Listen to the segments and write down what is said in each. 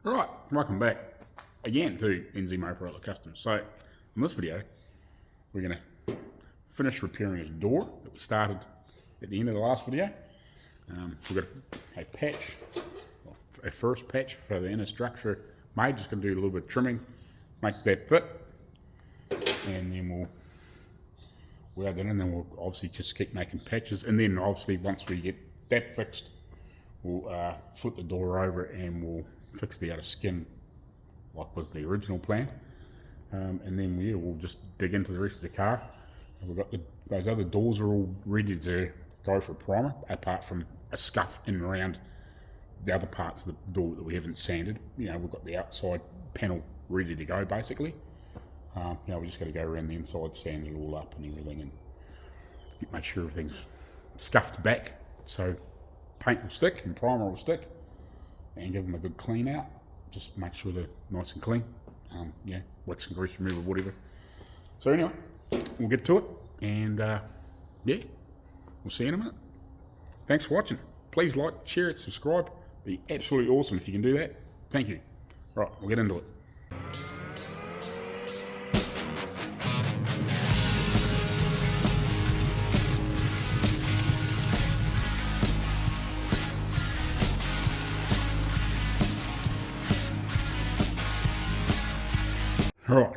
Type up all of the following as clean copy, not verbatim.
Alright, welcome back again to NZ Rolla Kustoms. So, in this video, we're going to finish repairing his door that we started at the end of the last video. We've got a patch, a first patch for the inner structure made. Just going to do a little bit of trimming, make that fit, and then we'll add that in, and then we'll obviously just keep making patches. And then obviously once we get that fixed, we'll flip the door over and we'll fix the outer skin like was the original plan. And then we'll just dig into the rest of the car. We've got those other doors are all ready to go for a primer, apart from a scuff in and around the other parts of the door that we haven't sanded. You know, we've got the outside panel ready to go basically. You know, we just got to go around the inside, sand it all up and everything, and make sure everything's scuffed back so paint will stick and primer will stick, and give them a good clean out. Just make sure they're nice and clean. Yeah, wax and grease remover, whatever. So anyway, we'll get to it, and yeah, we'll see you in a minute. Thanks for watching. Please like, share it, subscribe. Be absolutely awesome if you can do that. Thank you. Right, we'll get into it. Right,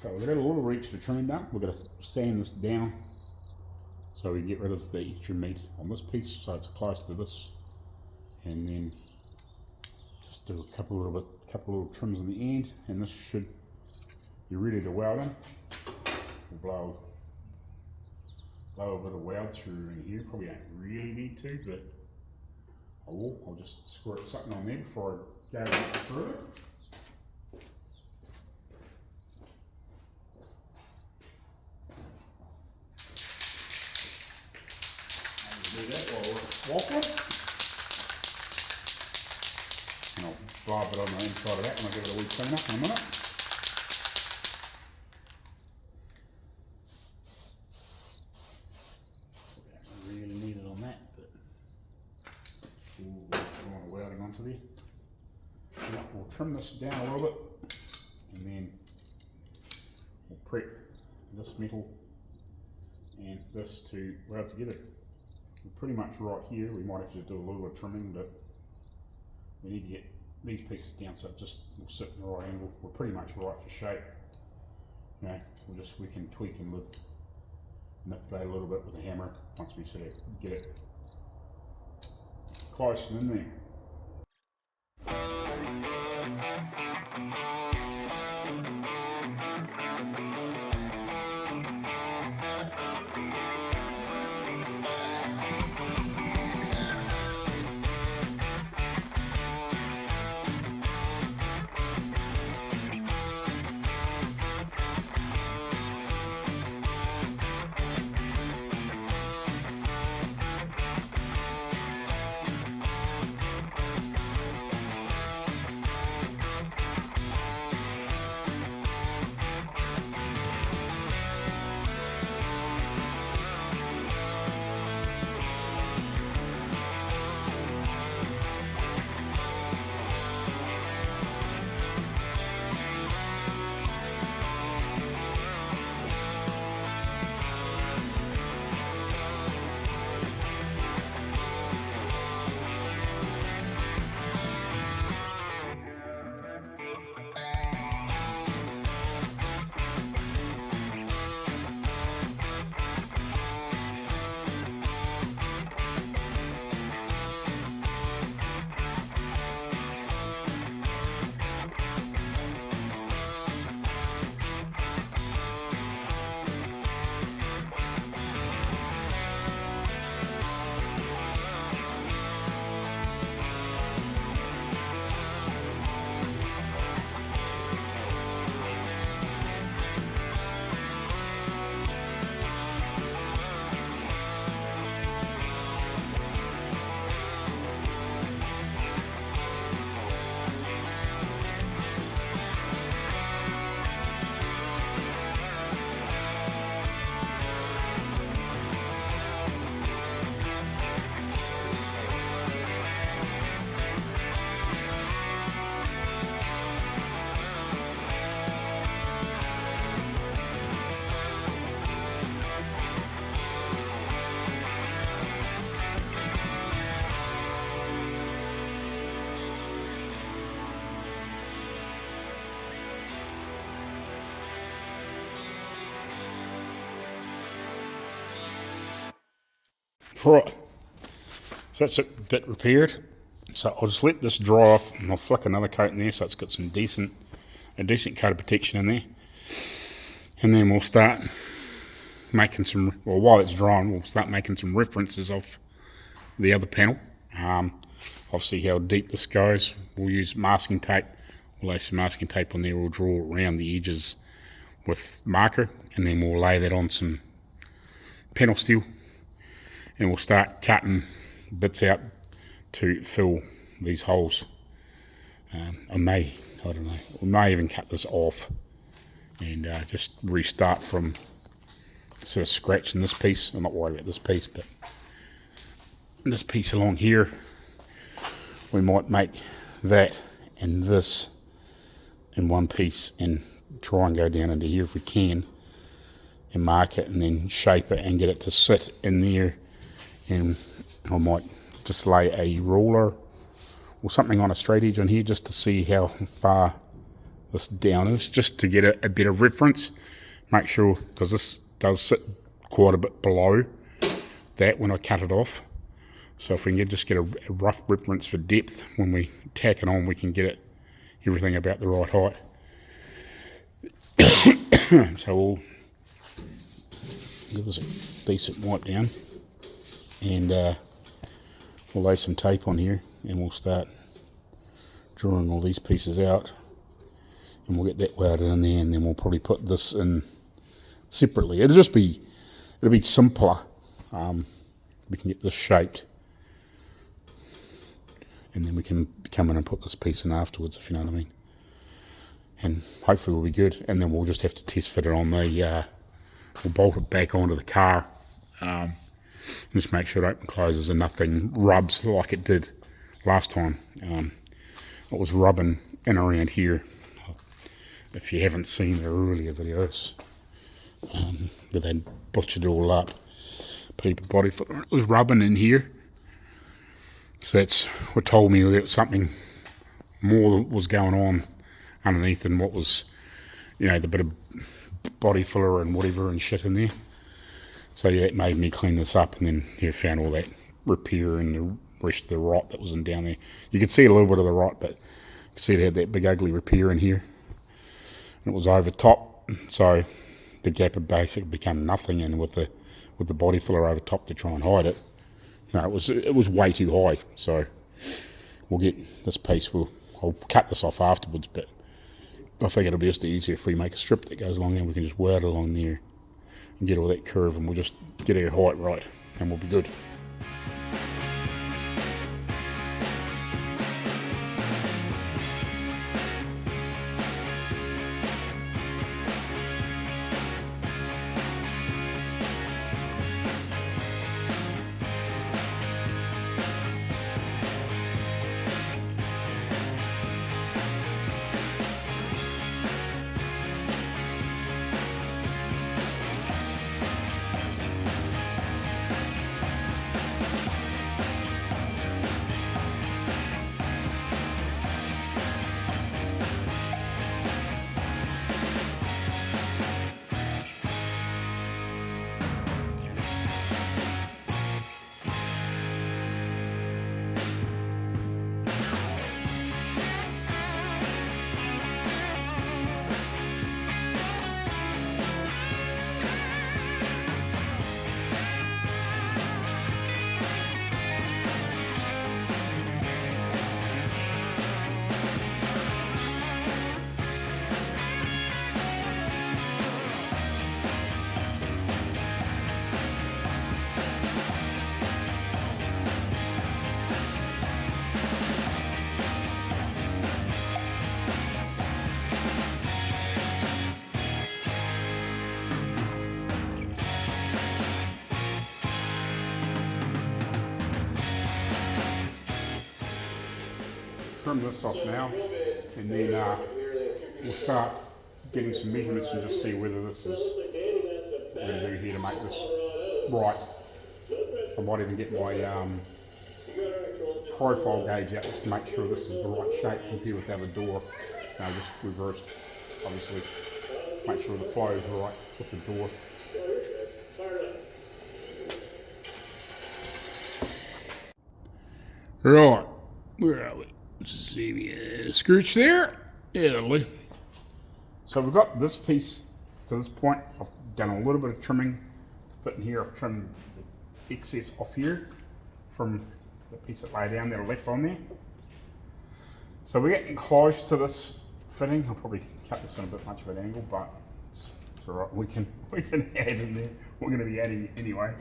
so we've got a little reach to trim done. We're going to sand this down so we get rid of the extra meat on this piece, so it's close to this, and then just do a couple little trims on the end, and this should be ready to weld in. We'll blow a bit of weld through in here. Probably don't really need to, but I will. I'll just squirt something on there before I go through it. Do that while we're waffling. And I'll blow a bit on the inside of that when I give it a wee clean up in a minute. Don't really need it on that, but we'll want a welding onto there. We'll trim this down a little bit, and then we'll prep this metal and this to weld together. Pretty much right here. We might have to do a little bit of trimming, but we need to get these pieces down so it just will sit in the right angle. We're pretty much right for shape. You know, we can tweak and manipulate a little bit with a hammer once we sort of get it close and in there. Right, so that's a bit repaired. So I'll just let this dry off and I'll flick another coat in there so it's got some a decent coat of protection in there. And then we'll start making some, well, while it's drying, we'll start making some references of the other panel. Obviously how deep this goes. We'll use masking tape. We'll lay some masking tape on there. We'll draw around the edges with Marko, and then we'll lay that on some panel steel, and we'll start cutting bits out to fill these holes. I don't know, we may even cut this off and just restart from sort of scratching this piece. I'm not worried about this piece, but this piece along here, we might make that and this in one piece and try and go down into here if we can and mark it and then shape it and get it to sit in there. And I might just lay a ruler or something on a straight edge on here just to see how far this down is, just to get a better reference. Make sure, because this does sit quite a bit below that when I cut it off. So if we can just get a rough reference for depth, when we tack it on, we can get everything about the right height. So we'll give this a decent wipe down, and we'll lay some tape on here, and we'll start drawing all these pieces out, and we'll get that welded in there, and then we'll probably put this in separately. It'll be simpler. We can get this shaped, and then we can come in and put this piece in afterwards, if you know what I mean. And hopefully we'll be good, and then we'll just have to test fit it on the, we'll bolt it back onto the car, just make sure it open closes and nothing rubs like it did last time. It was rubbing in around here, if you haven't seen the earlier videos, where they butchered it all up, people body foot, it was rubbing in here. So that's what told me there was something more that was going on underneath than what was, you know, the bit of body filler and whatever and shit in there. So yeah, it made me clean this up, and then found all that repair and the rest of the rot that was in down there. You could see a little bit of the rot, but you could see it had that big ugly repair in here. And it was over top, so the gap had basically become nothing, and with the body filler over top to try and hide it, no, it was way too high. So we'll get this piece, I'll cut this off afterwards, but I think it'll be just easier if we make a strip that goes along there. We can just weld it along there and get all that curve, and we'll just get our height right, and we'll be good. Trim this off now, and then we'll start getting some measurements and just see whether this is what we're going to do here to make this right. I might even get my profile gauge out just to make sure this is the right shape compared with how the door, just reversed, obviously. Make sure the flow is right with the door. Right, where are we? Just see me scooch there. Yeah, that'll do. So we've got this piece to this point. I've done a little bit of trimming to put in here. I've trimmed the excess off here from the piece that lay down that I left on there. So we're getting close to this fitting. I'll probably cut this on a bit much of an angle, but it's all right. We can add in there. We're going to be adding anyway.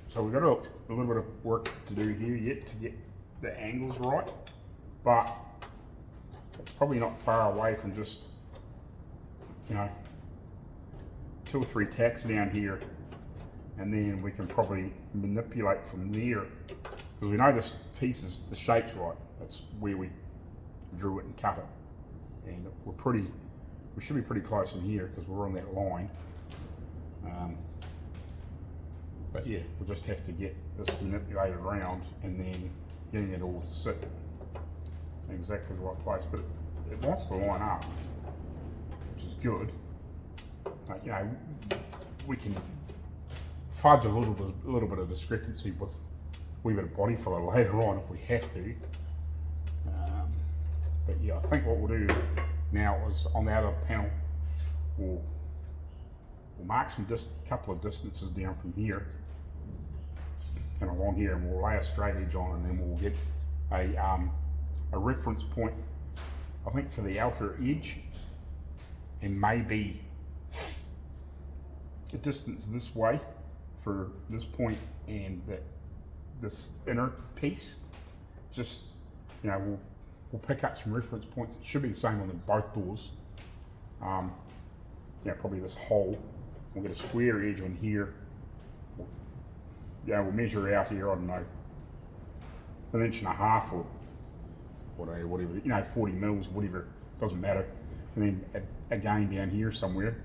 So we've got a little bit of work to do here yet to get the angles right, but it's probably not far away from just, you know, 2 or 3 tacks down here, and then we can probably manipulate from there, because we know this piece is, the shape's right. That's where we drew it and cut it, and we should be pretty close in here because we're on that line. But yeah, we'll just have to get this manipulated around and then getting it all to sit in exactly the right place. But it wants to line up, which is good. You know, we can fudge a little bit of discrepancy with a wee bit of body filler later on if we have to. But yeah, I think what we'll do now is on the other panel, we'll mark some couple of distances down from here and along here, and we'll lay a straight edge on, and then we'll get a reference point, I think, for the outer edge, and maybe a distance this way for this point and this inner piece. Just, you know, we'll pick up some reference points. It should be the same on both doors. Yeah, probably this hole. We'll get a square edge on here. We'll measure out here, I don't know, 1.5 inches or whatever, you know, 40 mils, whatever, doesn't matter. And then again down here somewhere,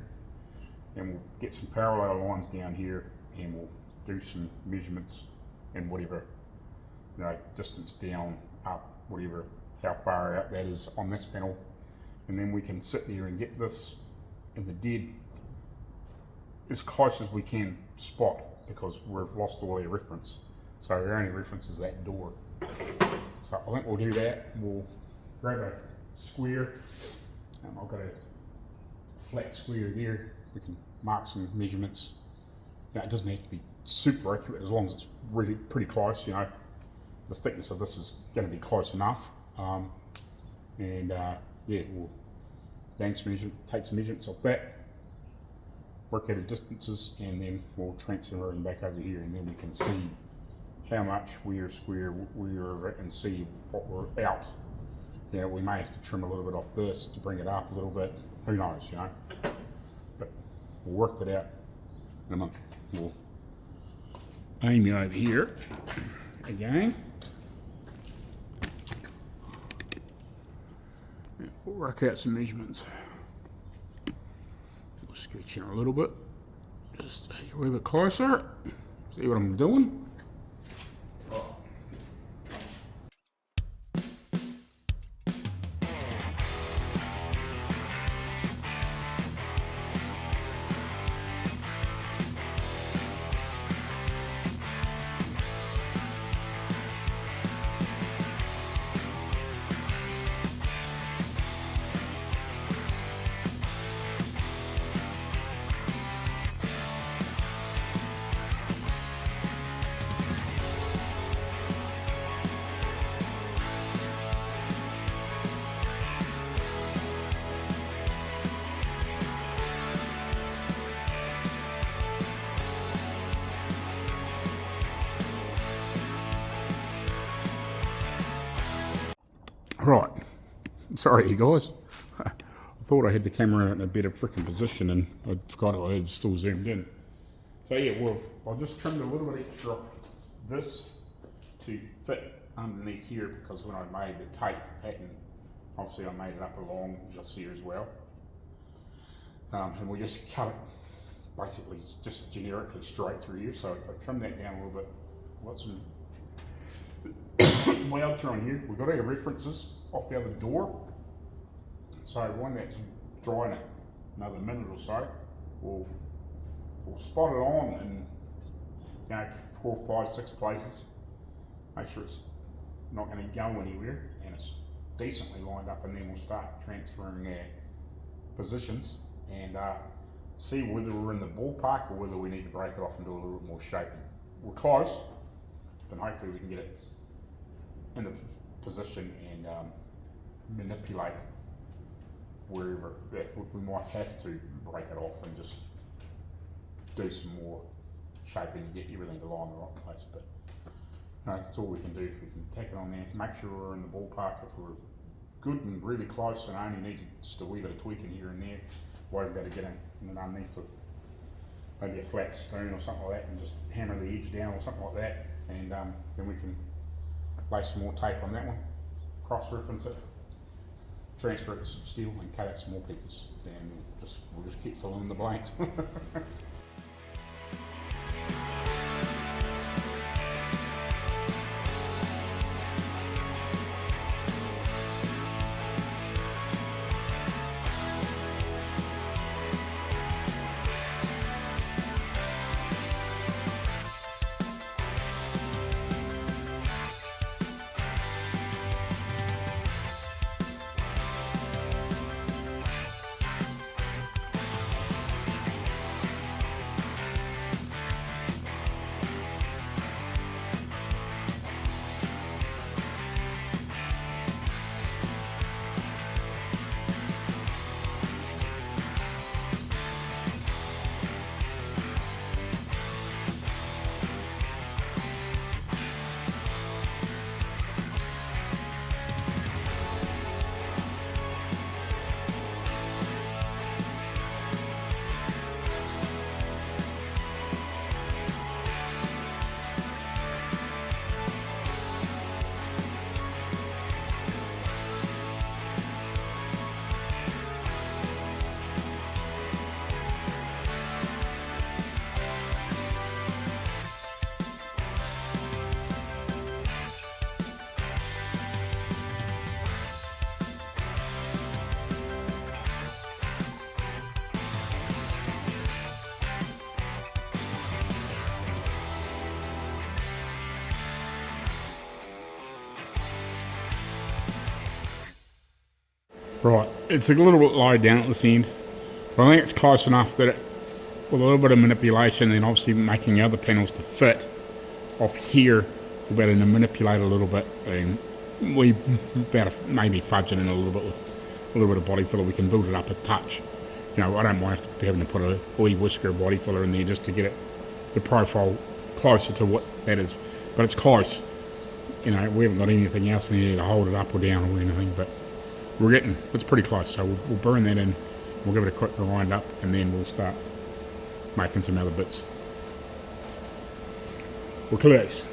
and we'll get some parallel lines down here, and we'll do some measurements and whatever, you know, distance down, up, whatever, how far out that is on this panel. And then we can sit there and get this in the dead as close as we can spot, because we've lost all our reference. So our only reference is that door. So I think we'll do that. We'll grab a square. I've got a flat square there. We can mark some measurements. Now, it doesn't have to be super accurate as long as it's really pretty close. You know, the thickness of this is going to be close enough. Yeah, we'll take some measurements off that, work out the distances, and then we'll transfer everything back over here, and then we can see how much we're square we're and see what we're out. You know, we may have to trim a little bit off this to bring it up a little bit. Who knows, you know? But we'll work that out in a month. We'll aim you over here again. We'll work out some measurements. We'll sketch in a little bit. Just take a little bit closer. See what I'm doing. Right, sorry you guys, I thought I had the camera in a better freaking position and I forgot I was still zoomed in. So yeah, well, I just trimmed a little bit extra off this to fit underneath here, because when I made the tape pattern, obviously I made it up along this here as well. And we just cut it basically just generically straight through here, so I trimmed that down a little bit. Got some weld through on here. We've got our references off the other door, so when that's drying it another minute or so, we'll spot it on in, you know, 4, 5, 6 places, make sure it's not going to go anywhere and it's decently lined up, and then we'll start transferring our positions and see whether we're in the ballpark or whether we need to break it off and do a little bit more shaping. We're close, but hopefully we can get it in the position and manipulate wherever. If we might have to break it off and just do some more shaping and get everything to lie in the right place, but no, that's all we can do. If we can tack it on there, make sure we're in the ballpark. If we're good and really close and only needs just a wee bit of tweaking here and there, worry about getting it underneath with maybe a flat spoon or something like that and just hammer the edge down or something like that, and then we can lay some more tape on that one, cross-reference it, transfer it to some steel and cut out some more pieces, and we'll just keep filling in the blanks. Right, it's a little bit low down at this end, but I think it's close enough that with a little bit of manipulation and obviously making the other panels to fit off here, we'll be able to manipulate a little bit, and we better maybe fudge it in a little bit with a little bit of body filler. We can build it up a touch. You know, I don't mind having to put a wee whisker of body filler in there just to get the profile closer to what that is, but it's close. You know, we haven't got anything else in there to hold it up or down or anything, but it's pretty close, so we'll burn that in, we'll give it a quick grind up, and then we'll start making some other bits. We're close.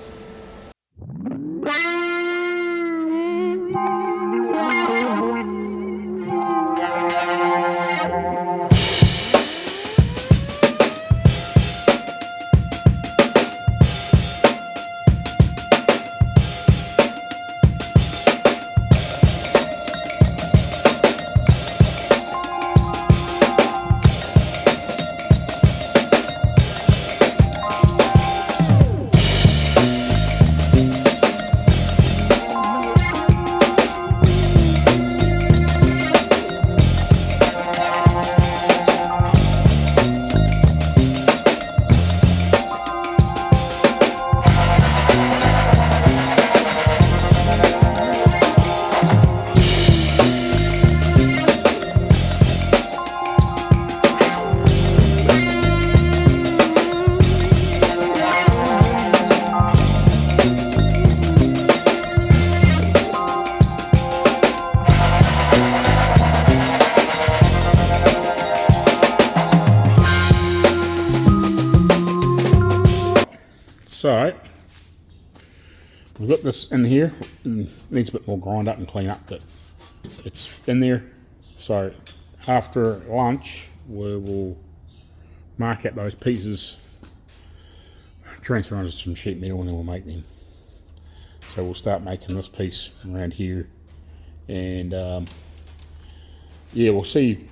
So, we've got this in here, needs a bit more grind up and clean up, but it's in there. So after lunch, we will mark out those pieces, transfer onto some sheet metal, and then we'll make them. So we'll start making this piece around here, and yeah, we'll see.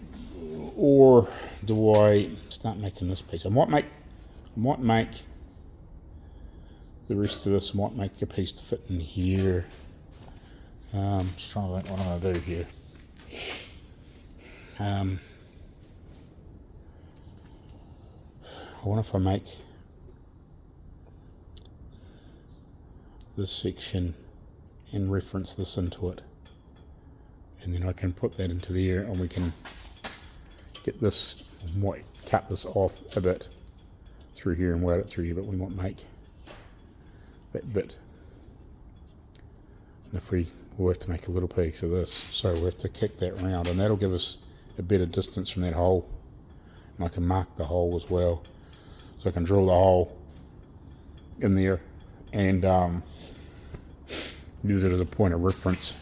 Or do I start making this piece? I might make the rest of this might make a piece to fit in here. Just trying to think what I'm going to do here. I wonder if I make this section and reference this into it, and then I can put that into there, and we can get this, might cut this off a bit through here and weld it through here, but we might make that bit. And if we'll have to make a little piece of this, so we'll have to kick that round, and that'll give us a better distance from that hole. And I can mark the hole as well, so I can drill the hole in there and use it as a point of reference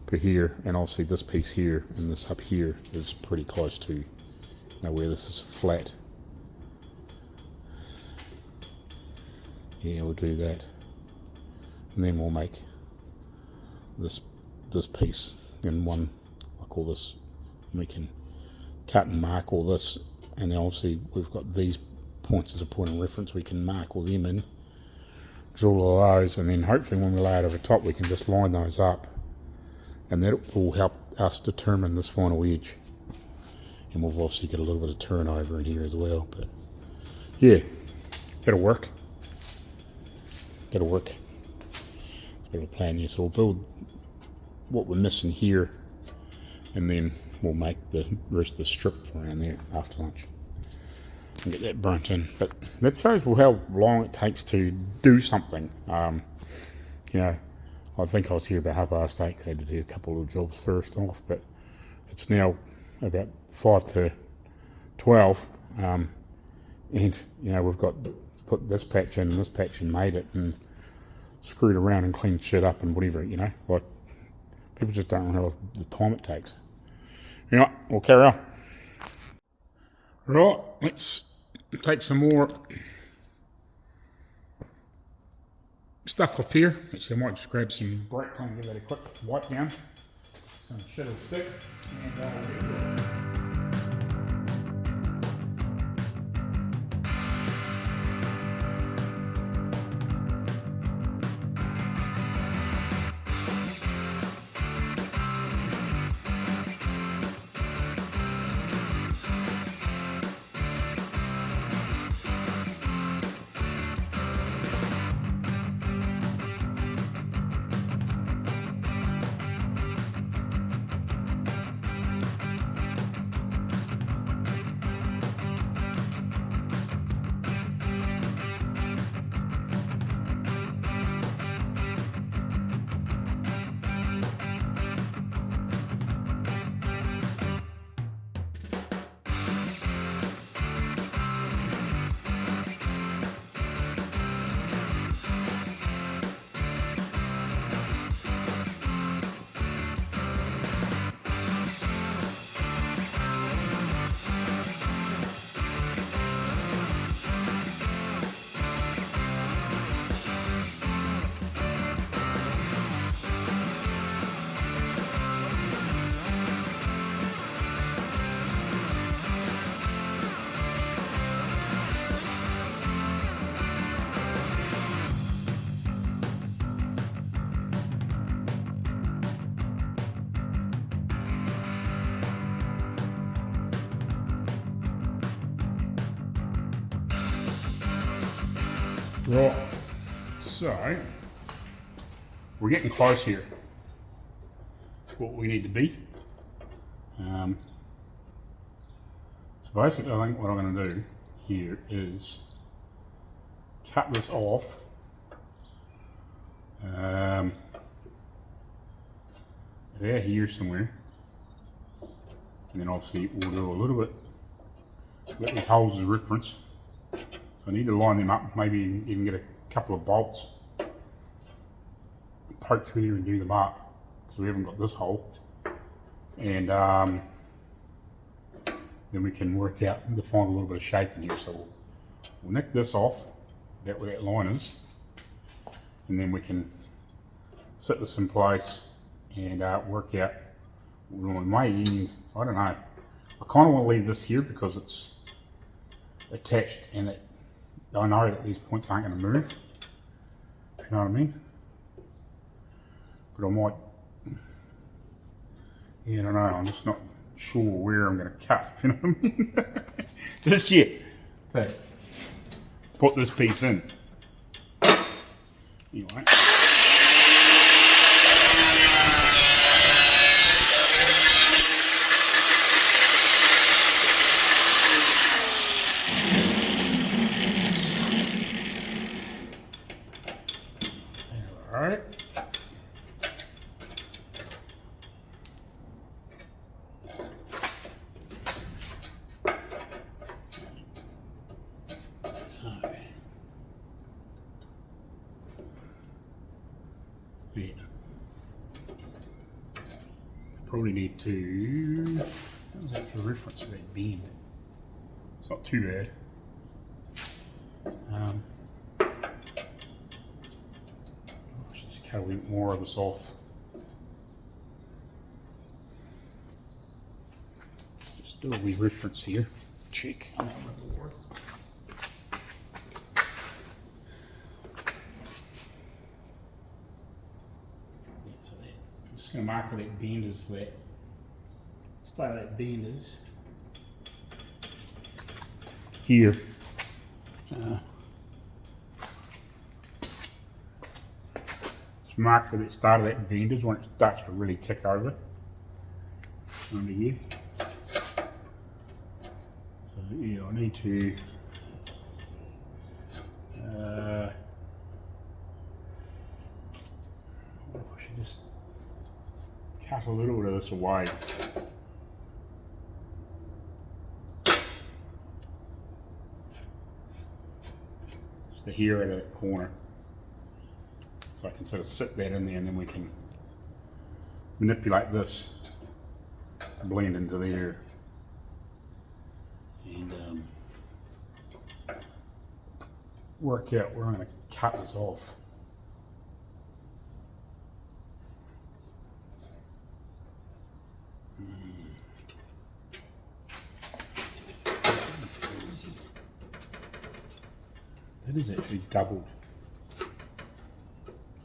for here. And obviously this piece here and this up here is pretty close to, you know, where this is flat. Yeah, we'll do that, and then we'll make this piece in one, like all this. We can cut and mark all this, and then obviously we've got these points as a point of reference. We can mark all them in, drill all those, and then hopefully when we lay it over top we can just line those up, and that will help us determine this final edge. And we've obviously got a little bit of turnover in here as well, but yeah, that'll work. That'll work. It's a bit of a plan here, so we'll build what we're missing here, and then we'll make the rest of the strip around there after lunch and get that burnt in. But that shows how long it takes to do something. You know, I think I was here about 8:30. I had to do a couple of jobs first off, but it's now about 5 to 12, and you know, we've got put this patch in and this patch and made it and screwed around and cleaned shit up and whatever, you know, like people just don't realize the time it takes. You know, we'll carry on. Right, let's take some more stuff off here. Actually, I might just grab some brake clean and give that a quick wipe down. Some shit will stick, and right, so we're getting close here to what we need to be. So basically I think what I'm going to do here is cut this off about here somewhere, and then obviously we'll do a little bit, let these holes as reference. So I need to line them up, maybe even get a couple of bolts, poke through there and do them up, because we haven't got this hole. And then we can work out to find a little bit of shape in here. So we'll nick this off, that where that line is, and then we can set this in place and work out. We may even, I don't know, I kind of want to leave this here because it's attached, and I know that these points aren't going to move, You know what I mean? But I might, yeah, I don't know, I'm just not sure where I'm going to cut, if you know what I mean? Just yet. So, put this piece in. Anyway. Alright. So, yeah. Probably need to, how's that for reference to that bend? It's not too bad. I should just cut a little more of this off. Just do a wee reference here. Check on that rubber board. So that, I'm just going to mark where that bend is for that. Start of that bend is here. Mark where the start of that bend is when it starts to really kick over under here. So yeah, I need to I should just cut a little bit of this away. Just the hair out of that corner. So I can sort of sit that in there and then we can manipulate this to blend into there. And work out where I'm going to cut this off. That is actually doubled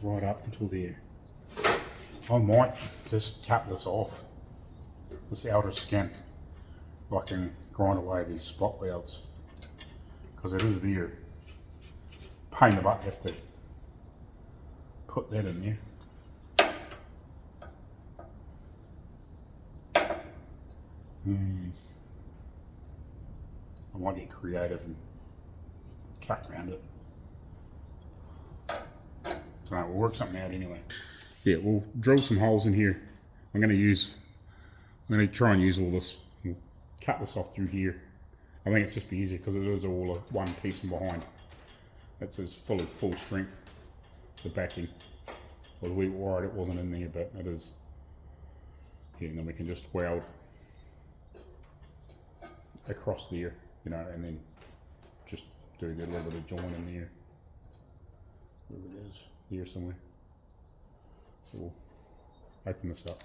right up until there. I might just cut this off, this outer skin, if I can grind away these spot welds, because it is there. Pain in the butt, have to put that in there. I might get creative and cut around it. So we'll work something out anyway. Yeah, we'll drill some holes in here. I'm going to try and use all this. We'll cut this off through here. I think it's just be easier because it is all a one piece from behind. It's as full of full strength. The backing. I was a wee worried it wasn't in there, but it is. Yeah, and then we can just weld across there, you know, and then just do a little bit of join in there. Wherever it is, here somewhere. So we'll open this up.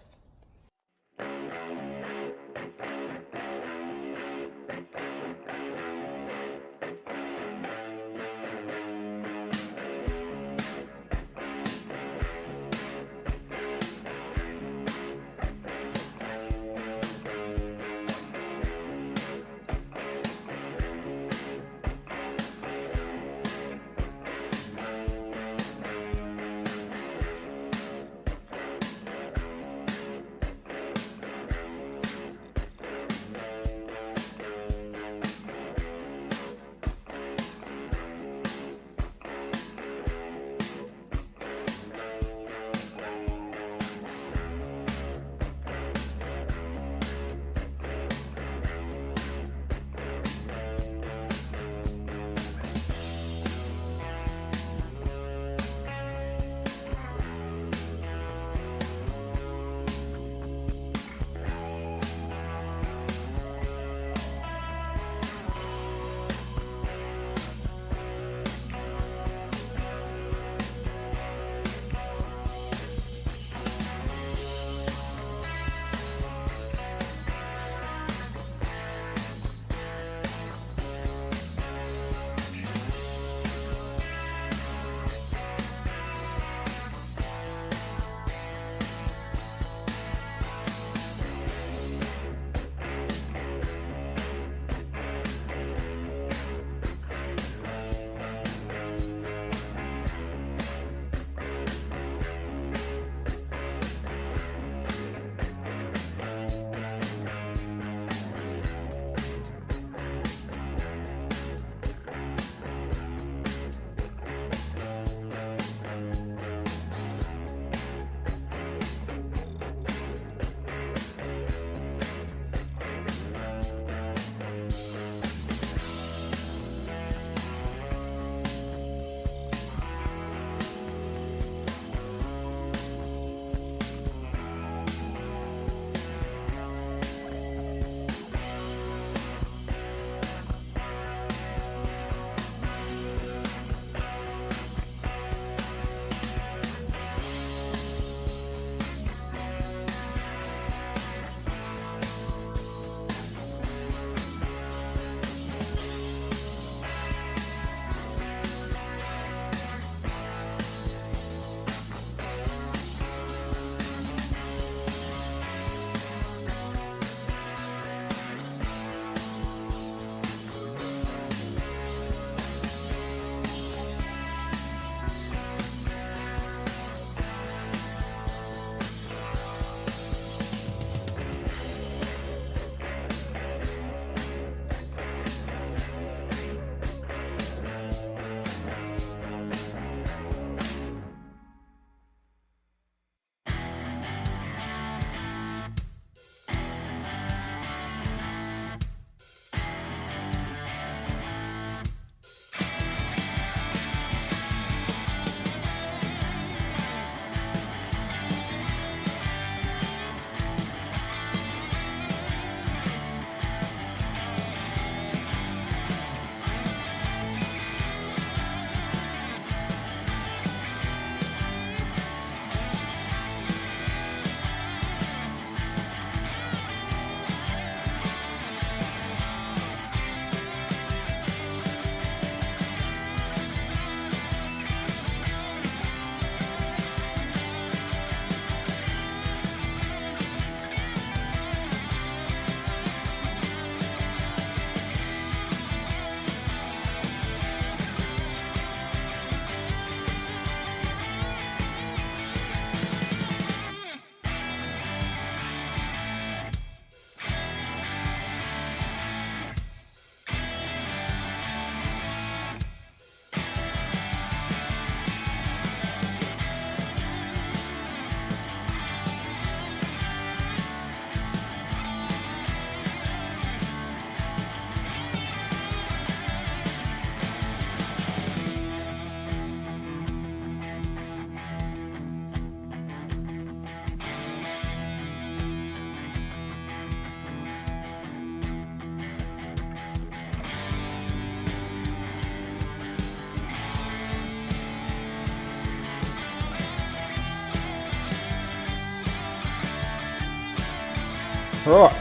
Right.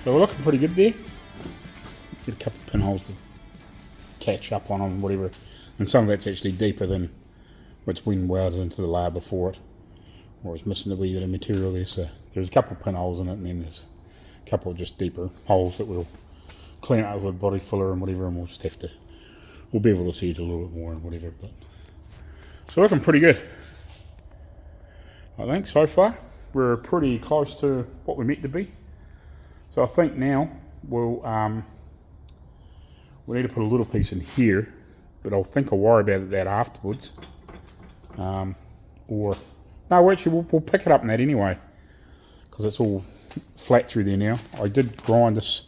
So we're looking pretty good there. Get a couple of pinholes to catch up on them, whatever. And some of that's actually deeper than what's been welded into the layer before it. Or it's missing a wee bit of material there, so there's a couple of pinholes in it, and then there's a couple of just deeper holes that we'll clean out with a body filler and whatever, and we'll just have to, we'll bevel this edge a little bit more and whatever. But so looking pretty good, I think, so far. We're pretty close to what we're meant to be. So I think now we'll we need to put a little piece in here, but I'll worry about that afterwards. Or no, actually we'll pick it up in that anyway, because it's all flat through there now. I did grind this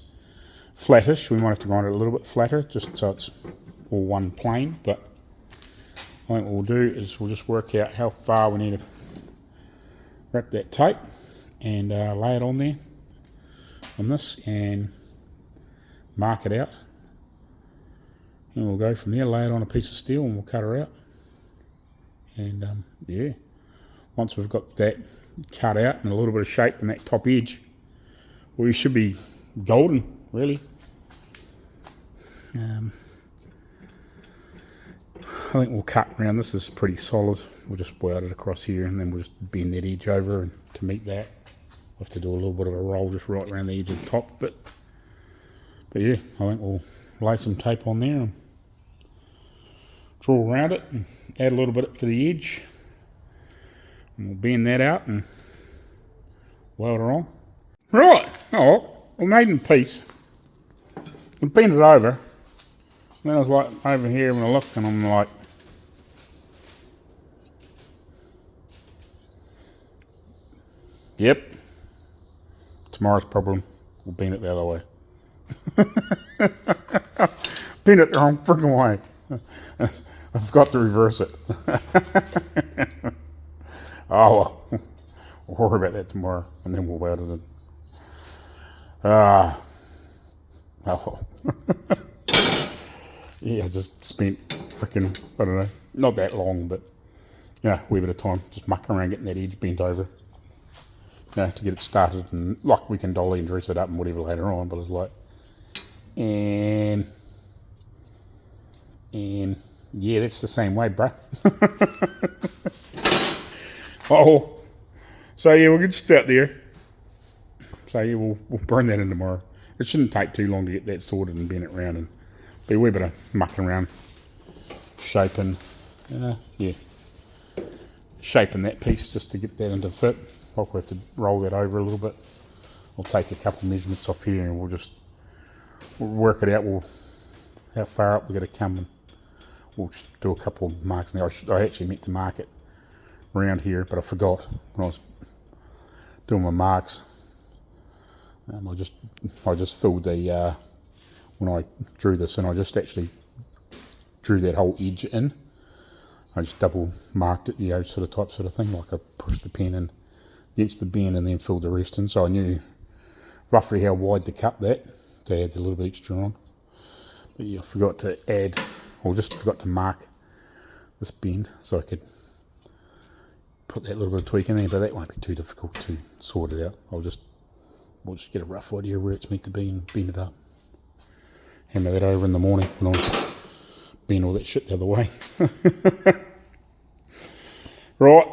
flattish. We might have to grind it a little bit flatter, just so it's all one plane. But I think what we'll do is we'll just work out how far we need to wrap that tape and lay it on there on this and mark it out, and we'll go from there. Lay it on a piece of steel and we'll cut her out. And yeah, once we've got that cut out and a little bit of shape in that top edge, we should be golden, really. I think we'll cut around. This is pretty solid. We'll just weld it across here, and then we'll just bend that edge over, and to meet that we'll have to do a little bit of a roll just right around the edge of the top bit. But yeah, I think we'll lay some tape on there and draw around it and add a little bit for the edge, and we'll bend that out and weld her on. Right, oh, we made in piece. We bent it over, and then I was like over here when I looked, and I'm like, yep, tomorrow's problem, we'll bend it the other way. Bend it the wrong freaking way. I forgot to reverse it. Oh well, we'll worry about that tomorrow, and then we'll weld it in. Oh well. Yeah, I just spent freaking, I don't know, not that long, but yeah, a wee bit of time just mucking around getting that edge bent over. Yeah, to get it started, and like we can dolly and dress it up and whatever later on, but it's like, and yeah, that's the same way, bruh. Oh, so yeah, we'll get just out there. So yeah, we'll burn that in tomorrow. It shouldn't take too long to get that sorted and bend it around, and be a wee bit of mucking around, shaping, yeah, shaping that piece just to get that into fit. I'll have to roll that over a little bit. I'll take a couple measurements off here, and we'll work it out. How far up we're going to come, and we'll just do a couple of marks now. I actually meant to mark it around here, but I forgot when I was doing my marks. I just filled the when I drew this in, I just actually drew that whole edge in. I just double marked it, you know, sort of thing, like I pushed the pen in against the bend and then filled the rest in, so I knew roughly how wide to cut that to add a little bit extra on. But yeah, I forgot to add, or just forgot to mark this bend, so I could put that little bit of tweak in there, but that won't be too difficult to sort it out. We'll just get a rough idea where it's meant to be and bend it up. Hammer that over in the morning when I bend all that shit the other way. Right,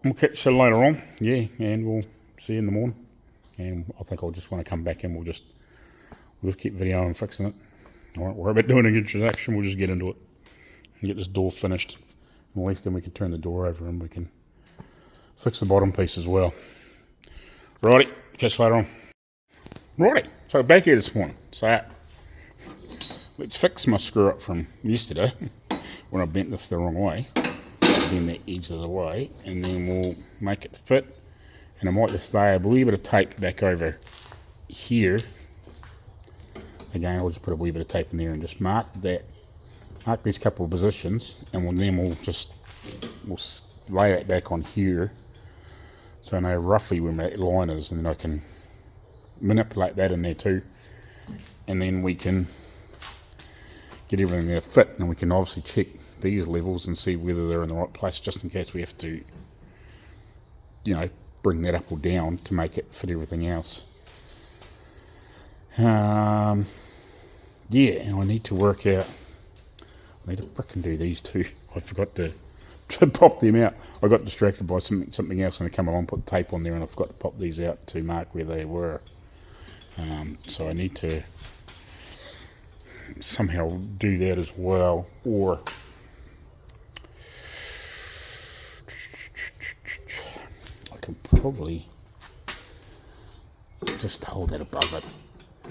we'll catch you later on, yeah, and we'll see you in the morning. And I think I'll just want to come back and we'll just keep videoing and fixing it. I won't worry about doing an introduction, we'll just get into it and get this door finished. At least then we can turn the door over and we can fix the bottom piece as well. Righty, catch you later on. Righty, so back here this morning. So let's fix my screw up from yesterday when I bent this the wrong way. Bend that edge of the way, and then we'll make it fit. And I might just lay a wee bit of tape back over here. Again, I'll just put a wee bit of tape in there and just mark these couple of positions, and we'll lay that back on here, so I know roughly where that line is, and then I can manipulate that in there too, and then we can get everything there to fit, and we can obviously check these levels and see whether they're in the right place, just in case we have to, you know, bring that up or down to make it fit everything else. Yeah, and I need to work out. I need to frickin' do these two. I forgot to pop them out. I got distracted by something else, and I come along, put tape on there, and I forgot to pop these out to mark where they were. So I need to somehow do that as well, or I can probably just hold that above it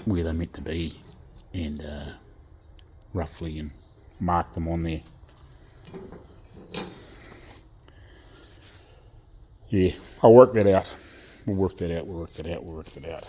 where they're meant to be, and roughly, and mark them on there. Yeah, I'll work that out. We'll work that out.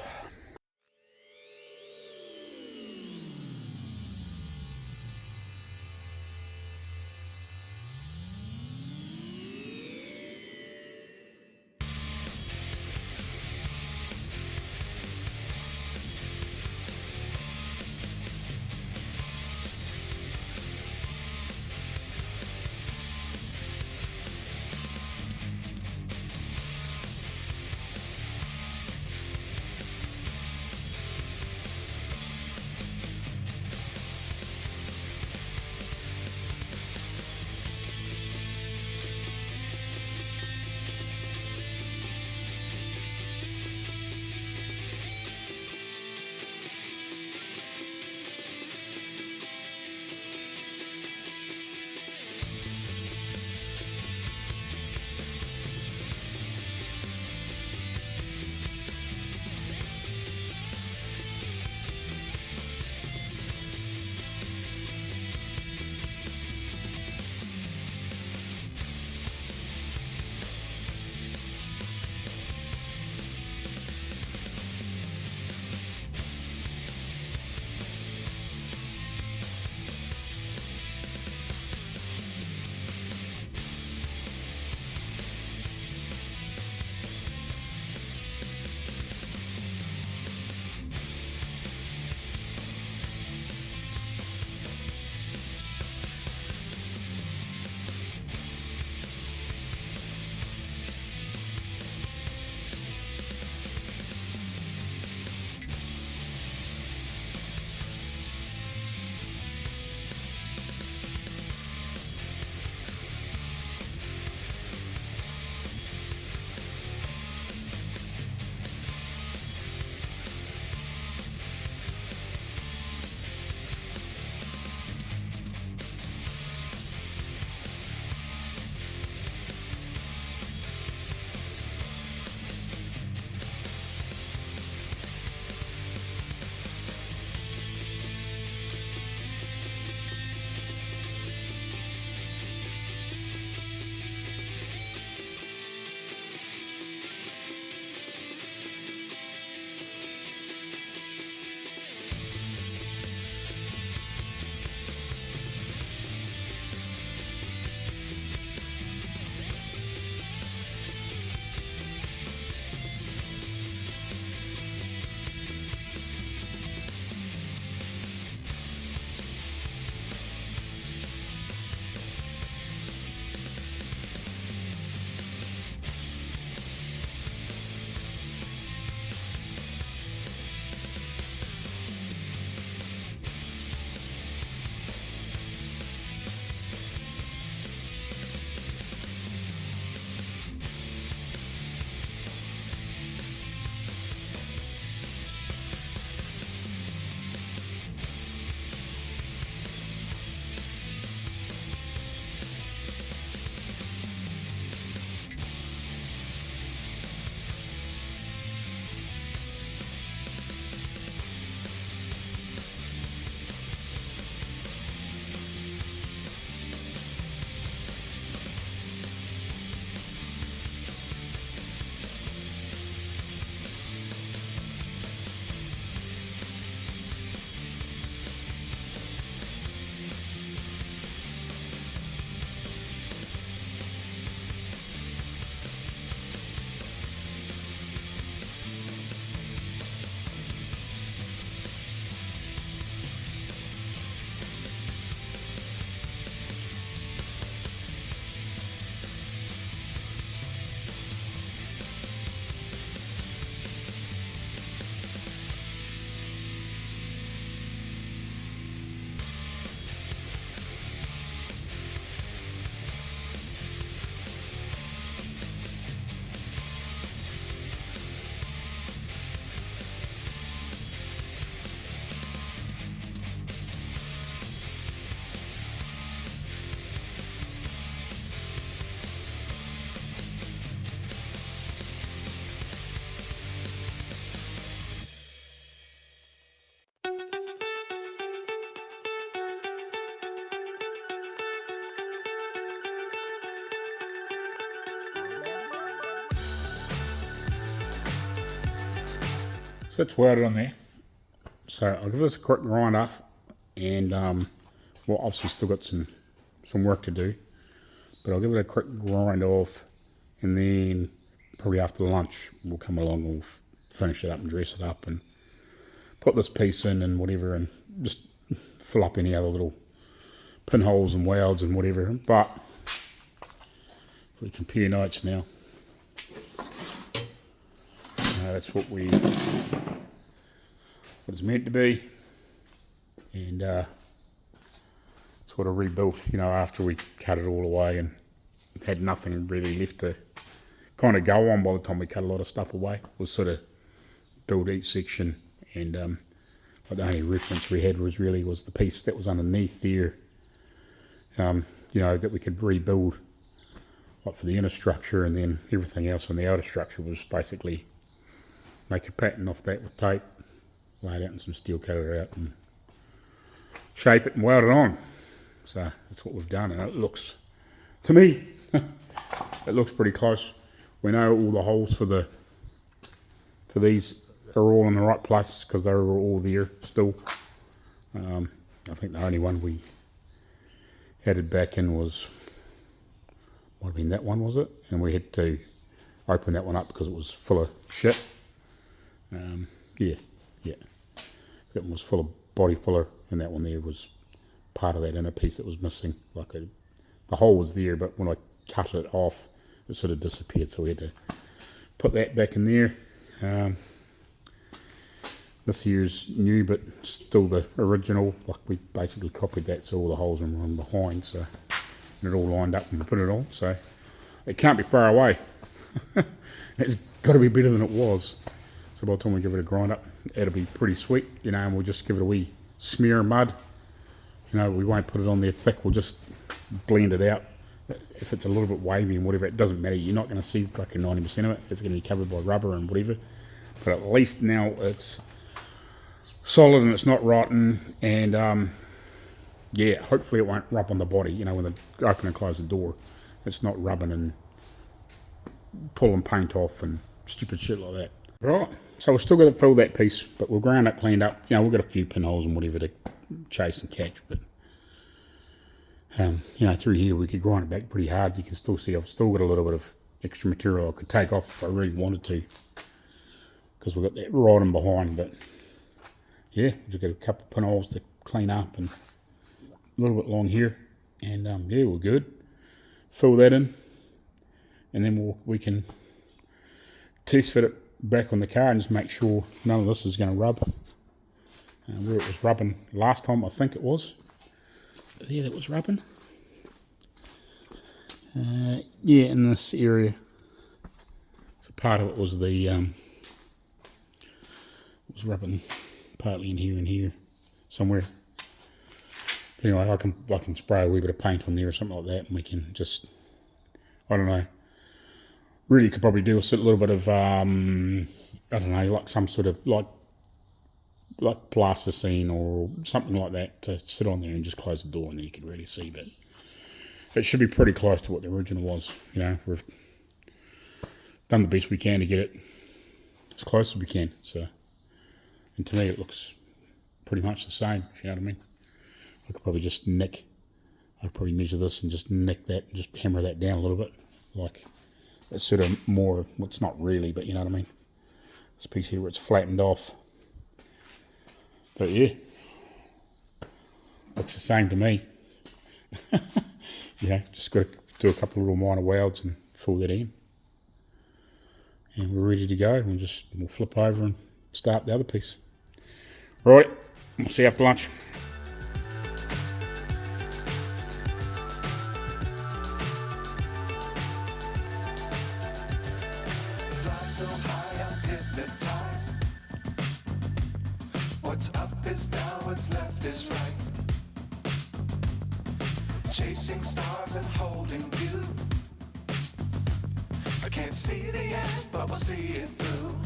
that's welded on there. So I'll give this a quick grind off, and well, obviously still got some work to do, but I'll give it a quick grind off, and then probably after lunch we'll come along and we'll finish it up and dress it up and put this piece in and whatever, and just fill up any other little pinholes and welds and whatever. But if we compare notes now, that's what it's meant to be, and it's what I rebuilt, you know, after we cut it all away and had nothing really left to kind of go on by the time we cut a lot of stuff away. Was sort of build each section, and the only reference we had was the piece that was underneath there, you know, that we could rebuild, like for the inner structure, and then everything else on the outer structure was basically make a pattern off that with tape, lay it out in some steel, cut it out and shape it and weld it on. So that's what we've done, and it looks, to me, it looks pretty close. We know all the holes for these are all in the right place because they were all there still. I think the only one we added back in was, might have been that one, was it? And we had to open that one up because it was full of shit. Yeah. That one was full of body filler, and that one there was part of that inner piece that was missing. Like the hole was there, but when I cut it off, it sort of disappeared. So we had to put that back in there. This here's new, but still the original. Like we basically copied that, so all the holes were on behind. So it all lined up and we put it on. So it can't be far away. It's got to be better than it was. So by the time we give it a grind up, it'll be pretty sweet, you know, and we'll just give it a wee smear of mud. You know, we won't put it on there thick, we'll just blend it out. If it's a little bit wavy and whatever, it doesn't matter. You're not going to see like 90% of it. It's going to be covered by rubber and whatever. But at least now it's solid and it's not rotten, and yeah, hopefully it won't rub on the body, you know, when they open and close the door. It's not rubbing and pulling paint off and stupid shit like that. Right, so we're still going to fill that piece, but we'll grind it, cleaned up. You know, we've got a few pinholes and whatever to chase and catch, but you know, through here we could grind it back pretty hard. You can still see I've still got a little bit of extra material I could take off if I really wanted to, because we've got that riding behind. But yeah, just got a couple of pinholes to clean up and a little bit long here, and yeah, we're good. Fill that in, and then we can test fit it back on the car and just make sure none of this is going to rub. Where it was rubbing last time, I think it was. There, that was rubbing. Yeah, in this area. So part of it was the was rubbing partly in here and here somewhere. Anyway, I can spray a wee bit of paint on there or something like that, and we can just, I don't know. Really could probably do a little bit of I don't know, like some sort of like plasticine or something like that to sit on there and just close the door, and then you can really see. But it should be pretty close to what the original was. You know, we've done the best we can to get it as close as we can. So, and to me it looks pretty much the same, if you know what I mean. I could probably just I'd probably measure this and just nick that and just hammer that down a little bit. Like, it's sort of more, well, it's not really, but you know what I mean. This piece here where it's flattened off. But yeah, looks the same to me. Yeah, just got to do a couple of little minor welds and fill that in. And we're ready to go. We'll flip over and start the other piece. Right, we'll see you after lunch. So high, I'm hypnotized. What's up is down, what's left is right. Chasing stars and holding you. I can't see the end, but we'll see it through.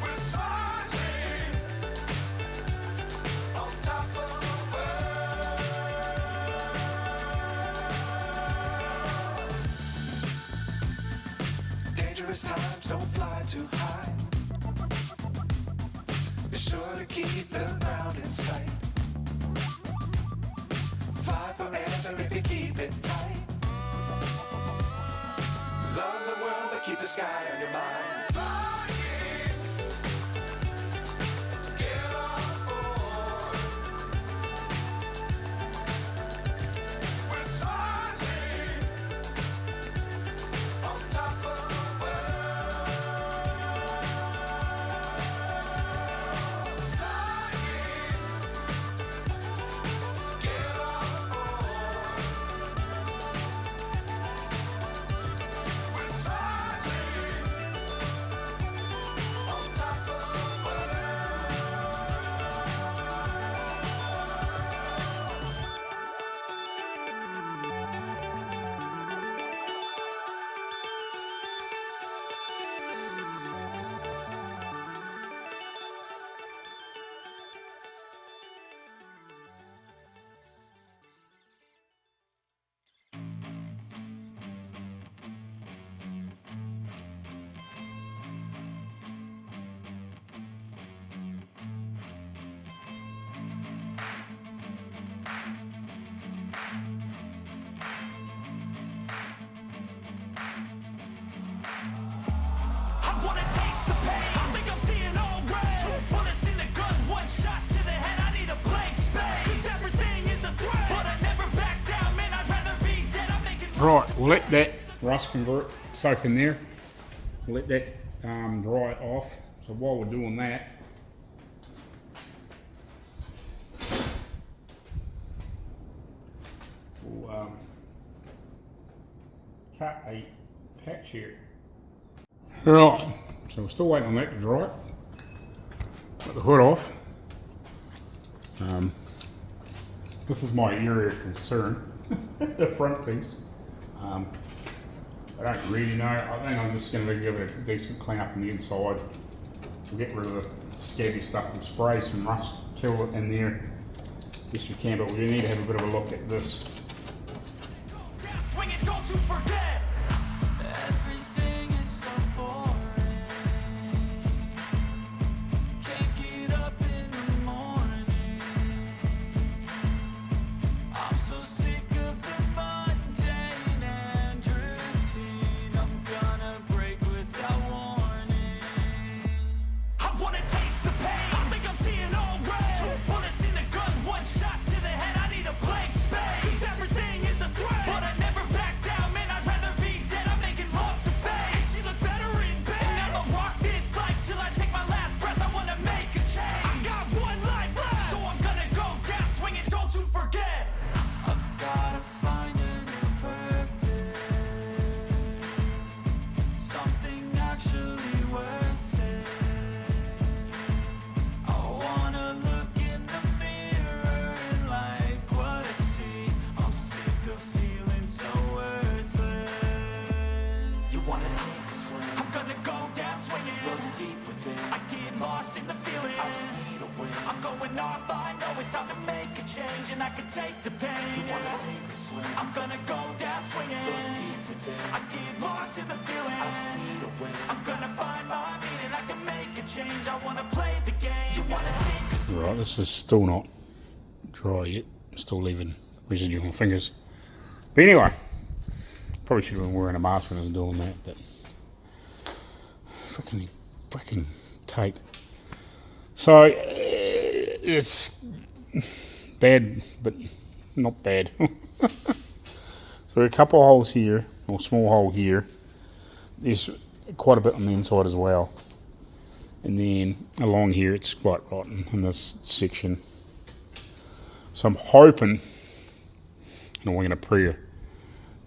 We're flying. dangerous times, don't fly too high. Be sure to keep the ground in sight. Fly forever if you keep it tight. Love the world, but keep the sky on your mind. Flying, get on board. We're soaring on top of the world. Flying, get on board. We're soaring on top of the world. I wanna taste the pain. I think I'm seeing all red. 2 bullets in the gun, 1 shot to the head. I need a blank space. 'Cause everything is a threat. But I never back down, man. I'd rather be dead. I'm making Right, we'll let that rust convert soak in there. We'll let that dry off. So while we're doing that, we'll cut a patch here. Right, so we're still waiting on that to dry. Got the hood off. This is my area of concern, the front piece. I don't really know. I think I'm just going to give it a decent clean up on the inside. We'll get rid of the scabby stuff. We'll spray some rust kill it in there best we can, but we need to have a bit of a look at this. swing it, don't you forget. Everything is so boring. Can't get up in the morning. I'm so sick of the mundane and routine. I'm gonna break without warning. I wanna taste the pain. I think I'm seeing all red. 2 bullets in the gun, 1 shot to the head. I need a blank space. 'Cause everything is a threat. But I never back down, man. I'd rather be dead. I'm making love to fate. And she looked better in bed. And I'ma rock this life till I take my last breath. I wanna make a change. I got 1 life left, so I'm gonna go down swinging. Don't you forget. I've gotta find a new purpose. Something actually worth it. I wanna look in the mirror and like what I see. I'm sick of feeling so worthless. You wanna sink or swim? I'm gonna go down swinging. Rolling deep within. I get lost in the feeling. I just need a win. I'm going off. I know it's time to make a change, and I can take the pain. You wanna sink or swim? I'm gonna go down swinging. Rolling deep within. I get lost in the feeling. I just need a win. I'm gonna find my meaning. I can make a change. I wanna play the game. You wanna sink or swim? Right, this is still not dry yet. Still leaving residue on my fingers. But anyway, probably should have been wearing a mask when I was doing that, but fucking tight. So it's bad, but not bad. So a couple of holes here, or small hole here. There's quite a bit on the inside as well. And then along here it's quite rotten in this section. So I'm hoping, and I'm going to prayer,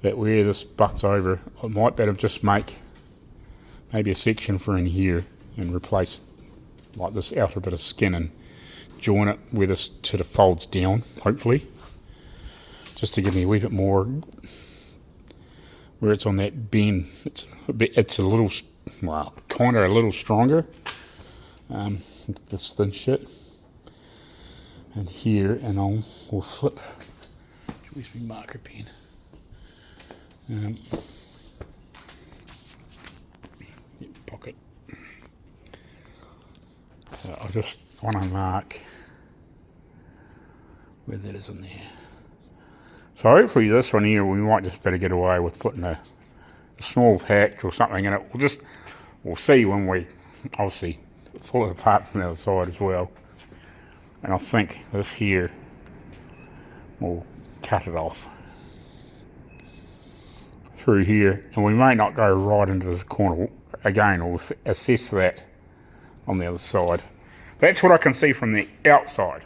that where this butts over, I might better just make maybe a section for in here and replace like this outer bit of skin and join it where this sort of folds down, hopefully. Just to give me a wee bit more where it's on that bend. It's a little, well, kind of a little stronger. This thin shit. And here, and we'll flip. Where's my marker pen? So I just want to mark where that is in there. So hopefully this one here, we might just better get away with putting a small patch or something in it. We'll see when we obviously pull it apart from the other side as well. And I think this here will cut it off through here, and we may not go right into this corner. Again, we'll assess that on the other side. That's what I can see from the outside.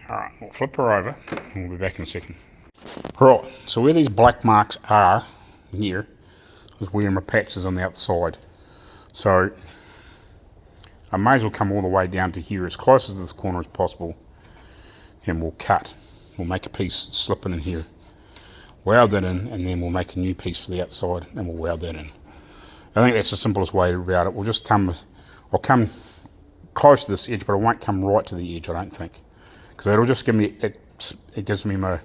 Alright, we'll flip her over and we'll be back in a second. Right, so where these black marks are here is where my patch is on the outside. So I may as well come all the way down to here as close as this corner as possible, and we'll cut. We'll make a piece slip in here, weld that in, and then we'll make a new piece for the outside and we'll weld that in. I think that's the simplest way about it. We'll just I'll come close to this edge, but I won't come right to the edge, I don't think, because it'll just give me, it gives me my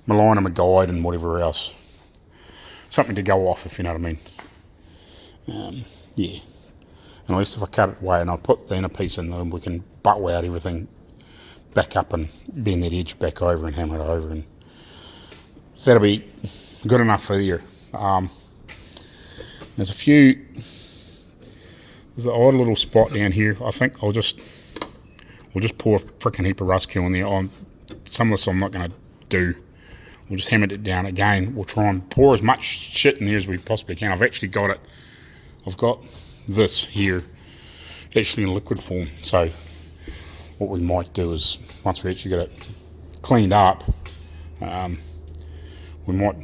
line and my guide and whatever else, something to go off, if you know what I mean. Yeah, and at least if I cut it away and I put the inner piece in, then we can butt weld everything back up and bend that edge back over and hammer it over, and that'll be good enough for there. There's an odd little spot down here. I think we'll just pour a freaking heap of rust kill in there. Some of this I'm not going to do. We'll just hammer it down again. We'll try and pour as much shit in there as we possibly can. I've actually got it. I've got this here actually in liquid form. So what we might do is, once we actually get it cleaned up, we might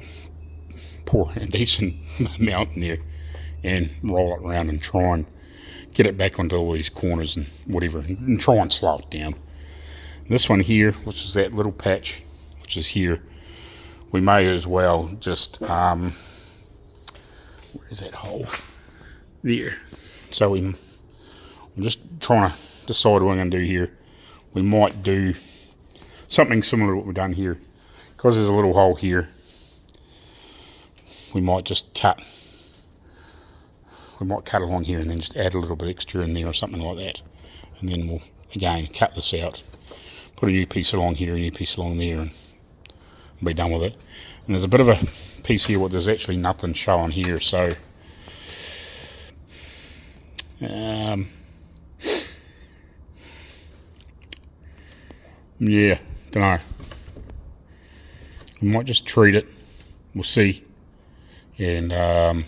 pour a decent amount in there and roll it around and try and get it back onto all these corners and whatever, and try and slow it down. This one here, which is that little patch, which is here, we may as well just, where is that hole? There. So we're just trying to decide what we're going to do here. We might do something similar to what we've done here. Because there's a little hole here, we might just cut. We might cut along here and then just add a little bit extra in there or something like that. And then we'll, again, cut this out. Put a new piece along here, a new piece along there, and be done with it. And there's a bit of a piece here where there's actually nothing showing here, so yeah, don't know. We might just treat it. We'll see. And I'll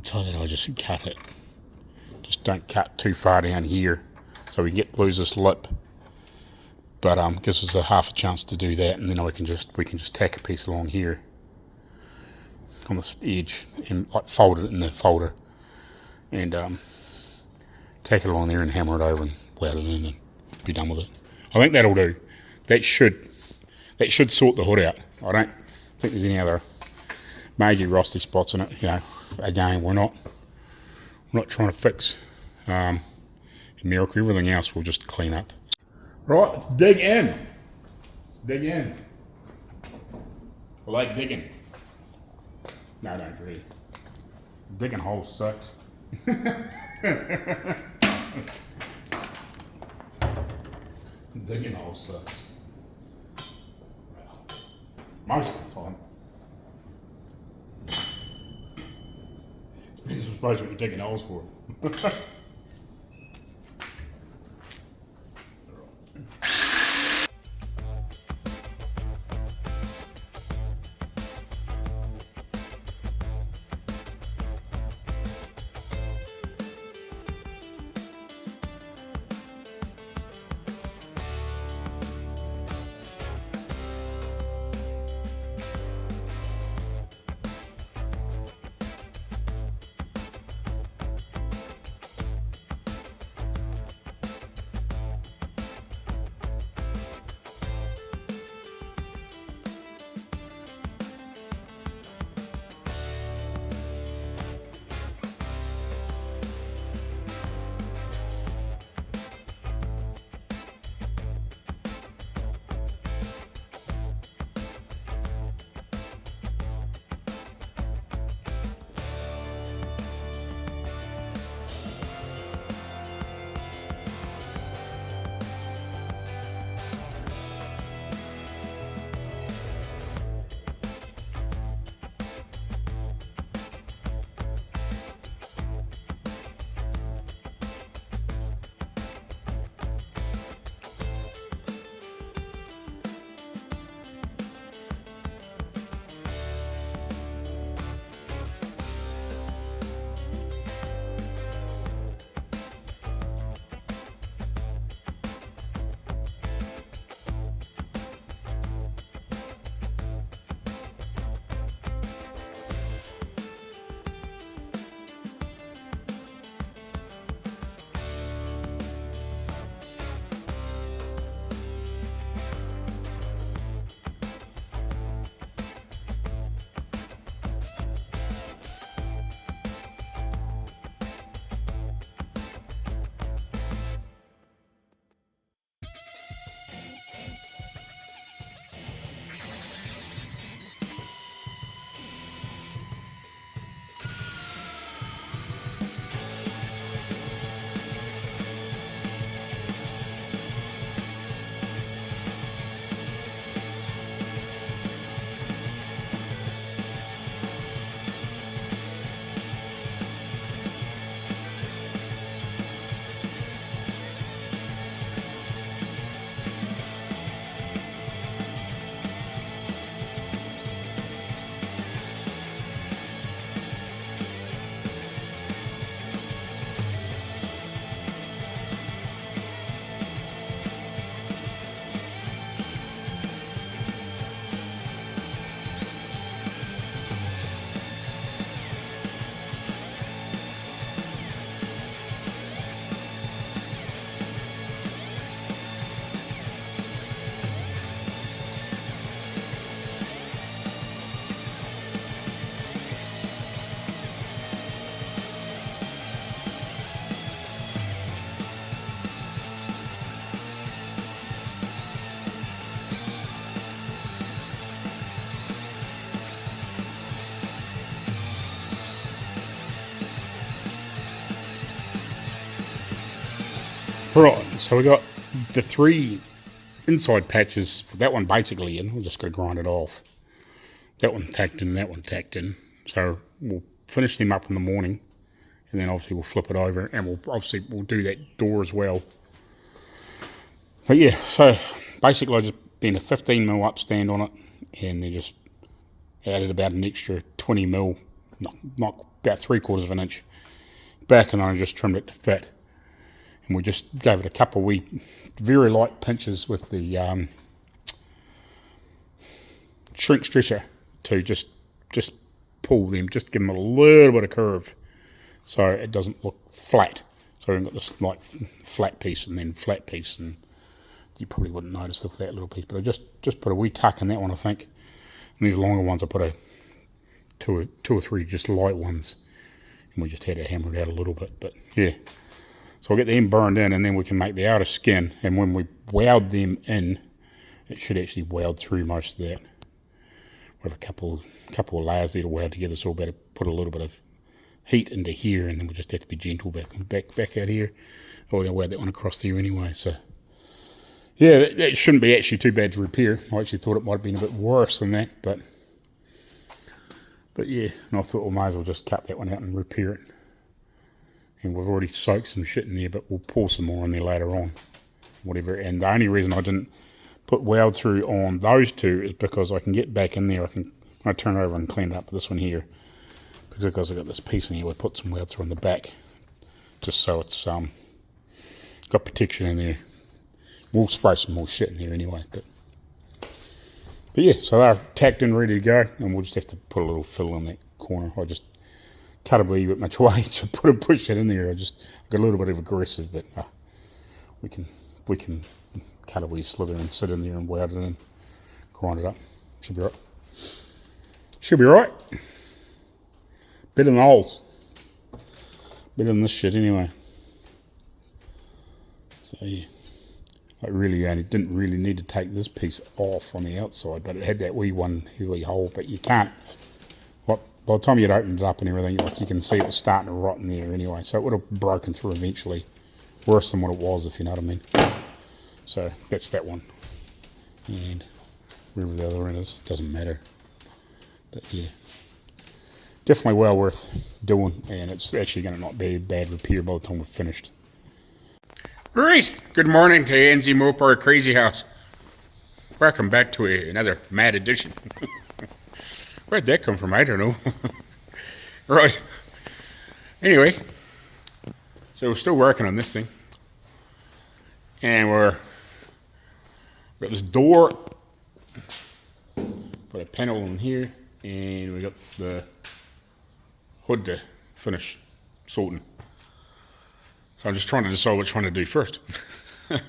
tell you that I'll just cut it. Just don't cut too far down here, so we can lose this lip. But gives us a half a chance to do that, and then we can just tack a piece along here on this edge and like fold it in the folder, and tack it along there and hammer it over and weld it in and be done with it. I think that'll do. That should sort the hood out. I don't think there's any other major rusty spots in it. You know, again, we're not trying to fix a miracle. Everything else we'll just clean up. Right, let's dig in. Let's dig in. I like digging. No, I don't really. Digging holes sucks. Digging holes sucks. Well, most of the time. Depends, I suppose, what you're digging holes for. Right, so we got the 3 inside patches. That one basically in. We're just going to grind it off. That one tacked in, that one tacked in. So we'll finish them up in the morning, and then obviously we'll flip it over, and we'll do that door as well. But yeah, so basically I just bent a 15mm upstand on it, and then just added about an extra 20mm, not about 3/4 of an inch back, and then I just trimmed it to fit. And we just gave it a couple of wee, very light pinches with the shrink stretcher to just pull them, just give them a little bit of curve so it doesn't look flat. So we've got this like flat piece and then flat piece, and you probably wouldn't notice with that little piece, but I just put a wee tuck in that one, I think. And these longer ones I put a two or three just light ones, and we just had to hammer it out a little bit. But yeah, so we'll get them burned in, and then we can make the outer skin, and when we weld them in, it should actually weld through most of that. We have a couple of layers there to weld together, so we'll better put a little bit of heat into here, and then we'll just have to be gentle back out here. Oh, we're going to weld that one across there anyway, so yeah, that shouldn't be actually too bad to repair. I actually thought it might have been a bit worse than that, but yeah, and I thought we might as well just cut that one out and repair it. And we've already soaked some shit in there, but we'll pour some more in there later on, whatever. And the only reason I didn't put weld through on those two is because I can get back in there. I turn it over and clean it up this one here, because I've got this piece in here. We put some weld through on the back, just so it's got protection in there. We'll spray some more shit in here anyway, but yeah, so they're tacked in, ready to go, and we'll just have to put a little fill in that corner. I just cut a wee bit much way to push it in there. I got a little bit of aggressive, but we can cut a wee slither and sit in there and weld it in, grind it up. Should be right. Should be right. Better than old. Better than this shit anyway. So yeah, I didn't really need to take this piece off on the outside, but it had that wee hole, but you can't. By the time you'd opened it up and everything, like you can see it was starting to rot in there anyway, so it would have broken through eventually. Worse than what it was, if you know what I mean. So that's that one. And wherever the other end is, doesn't matter. But yeah, definitely well worth doing, and it's actually going to not be a bad repair by the time we're finished. Right, good morning to NZ Mopo Crazy House. Welcome back to another mad edition. Where'd that come from? I don't know. Right. Anyway, so we're still working on this thing, and we've got this door, put a panel in here, and we got the hood to finish sorting. So I'm just trying to decide which one to do first. So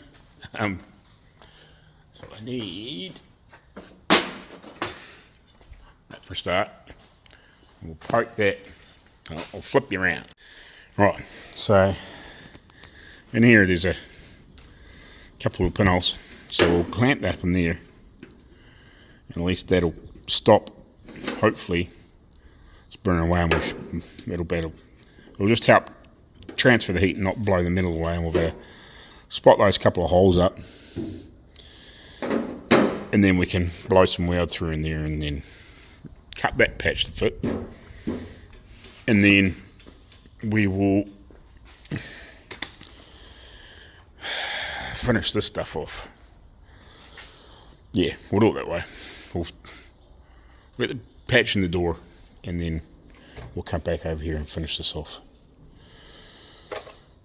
I need that for start. We'll poke that. I'll flip you around. Right, so in here there's a couple of pinholes, so we'll clamp that up in there, and at least that'll stop, hopefully, it's burning away, and it'll just help transfer the heat and not blow the metal away, and we'll better spot those couple of holes up, and then we can blow some weld through in there and then cut that patch to fit, and then we will finish this stuff off. Yeah, we'll do it that way. We'll get the patch in the door, and then we'll come back over here and finish this off,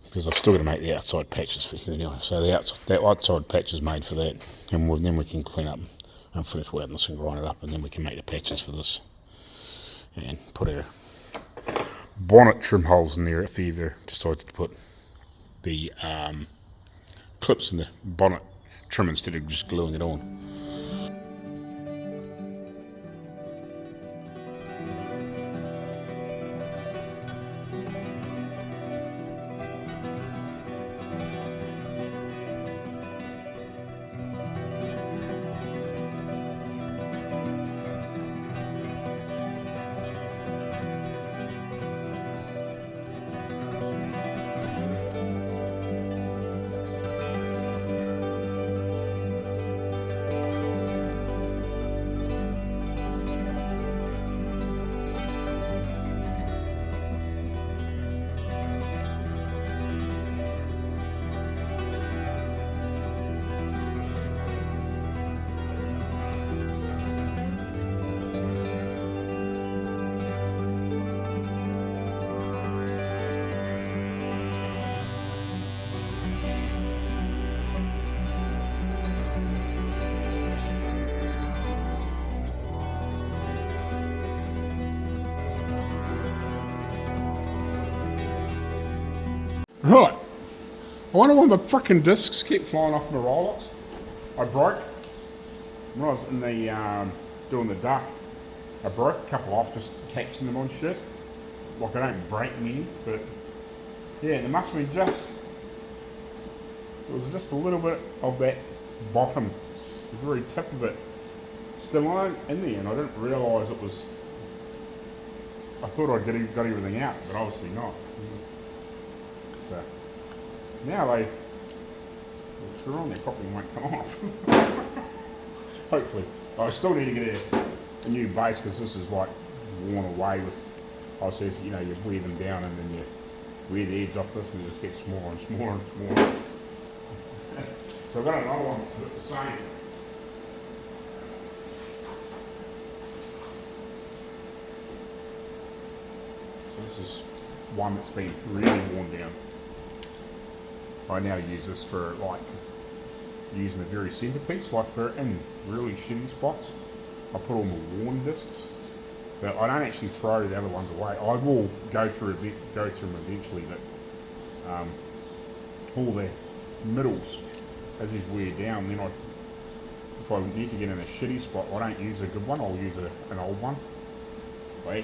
because I've still got to make the outside patches for here anyway. So that outside patch is made for that, and then we can clean up and finish welding this and grind it up, and then we can make the patches for this and put our bonnet trim holes in there if you ever decided to put the clips in the bonnet trim instead of just gluing it on. Right. I wonder why my frickin' discs keep flying off my Rolex. I broke when I was in the doing the duck. I broke a couple off just catching them on shit. Like I don't break many, but yeah, there must have been just there was just a little bit of that bottom, the very tip of it, still on in there, and I didn't realise it was. I thought I'd got everything out, but obviously not. So now they screw on, they probably won't come off. Hopefully. I still need to get a new base because this is like worn away with, I says, you know, you wear them down and then you wear the edge off this and it just gets smaller and smaller and smaller. So I've got another one that's a bit the same. So this is one that's been really worn down. I now use this for like using the very centerpiece, like for in really shitty spots. I put all my worn discs, but I don't actually throw the other ones away. I will go through them eventually, but all the middles as these wear down, then if I need to get in a shitty spot, I don't use a good one. I'll use an old one. I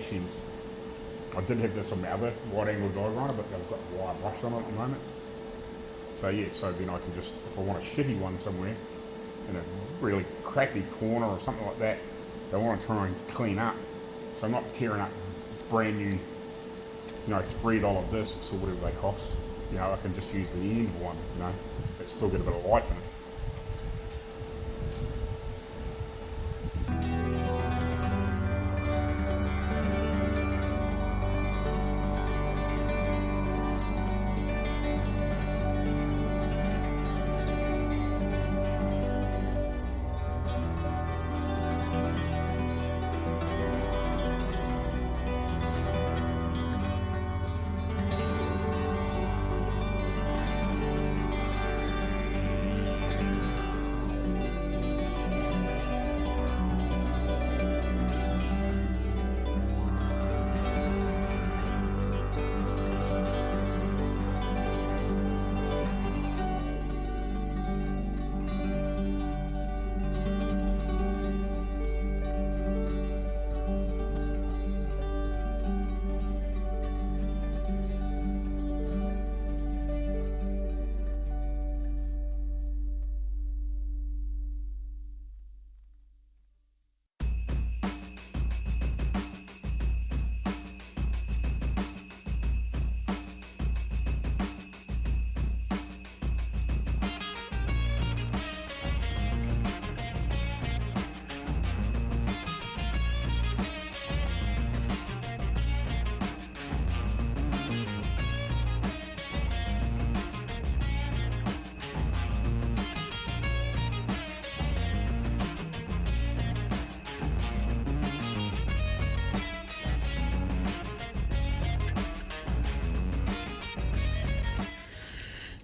did have this on my other wide angle dive runner, but I've got wire brush on it at the moment. So yeah, so then I can just, if I want a shitty one somewhere, in a really crappy corner or something like that, I want to try and clean up. So I'm not tearing up brand new, you know, $3 discs or whatever they cost. You know, I can just use the end one, you know, but still get a bit of life in it.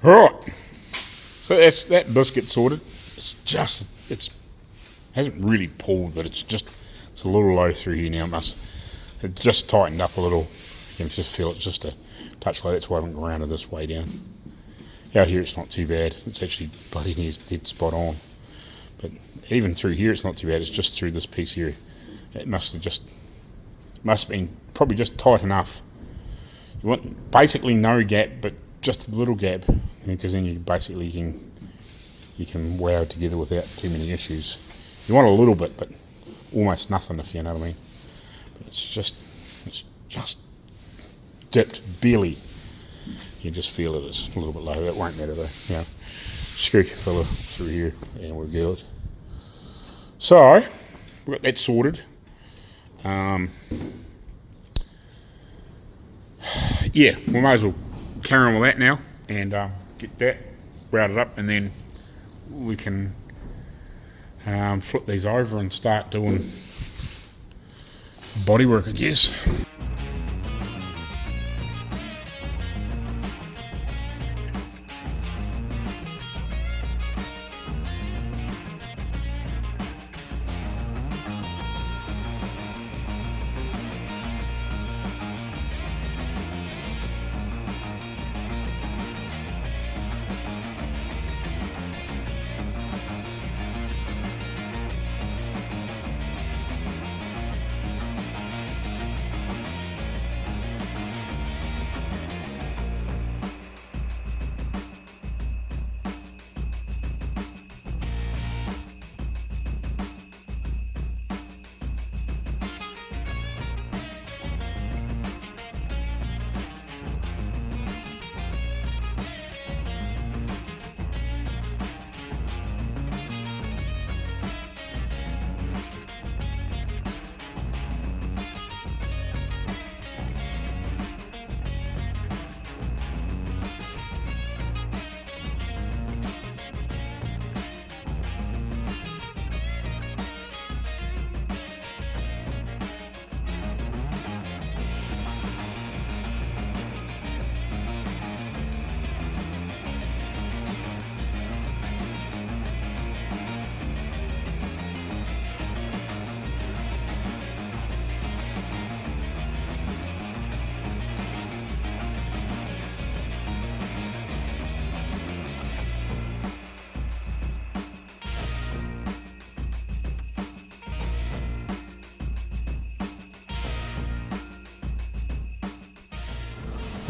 Alright, so that's that biscuit sorted. It hasn't really pulled, but it's a little low through here now. It just tightened up a little. You can just feel it's just a touch low. That's why I haven't grounded this way down. Out here it's not too bad. It's actually bloody near dead spot on. But even through here it's not too bad. It's just through this piece here. It must have been probably just tight enough. You want basically no gap, but just a little gap, because then you can wow together without too many issues. You want a little bit, but almost nothing, if you know what I mean. But it's just dipped barely. You just feel it is a little bit low. That won't matter though. You know, screw your filler through here, and we're good. So we've got that sorted. Yeah, we might as well carry on with that now and get that routed up, and then we can flip these over and start doing bodywork, I guess.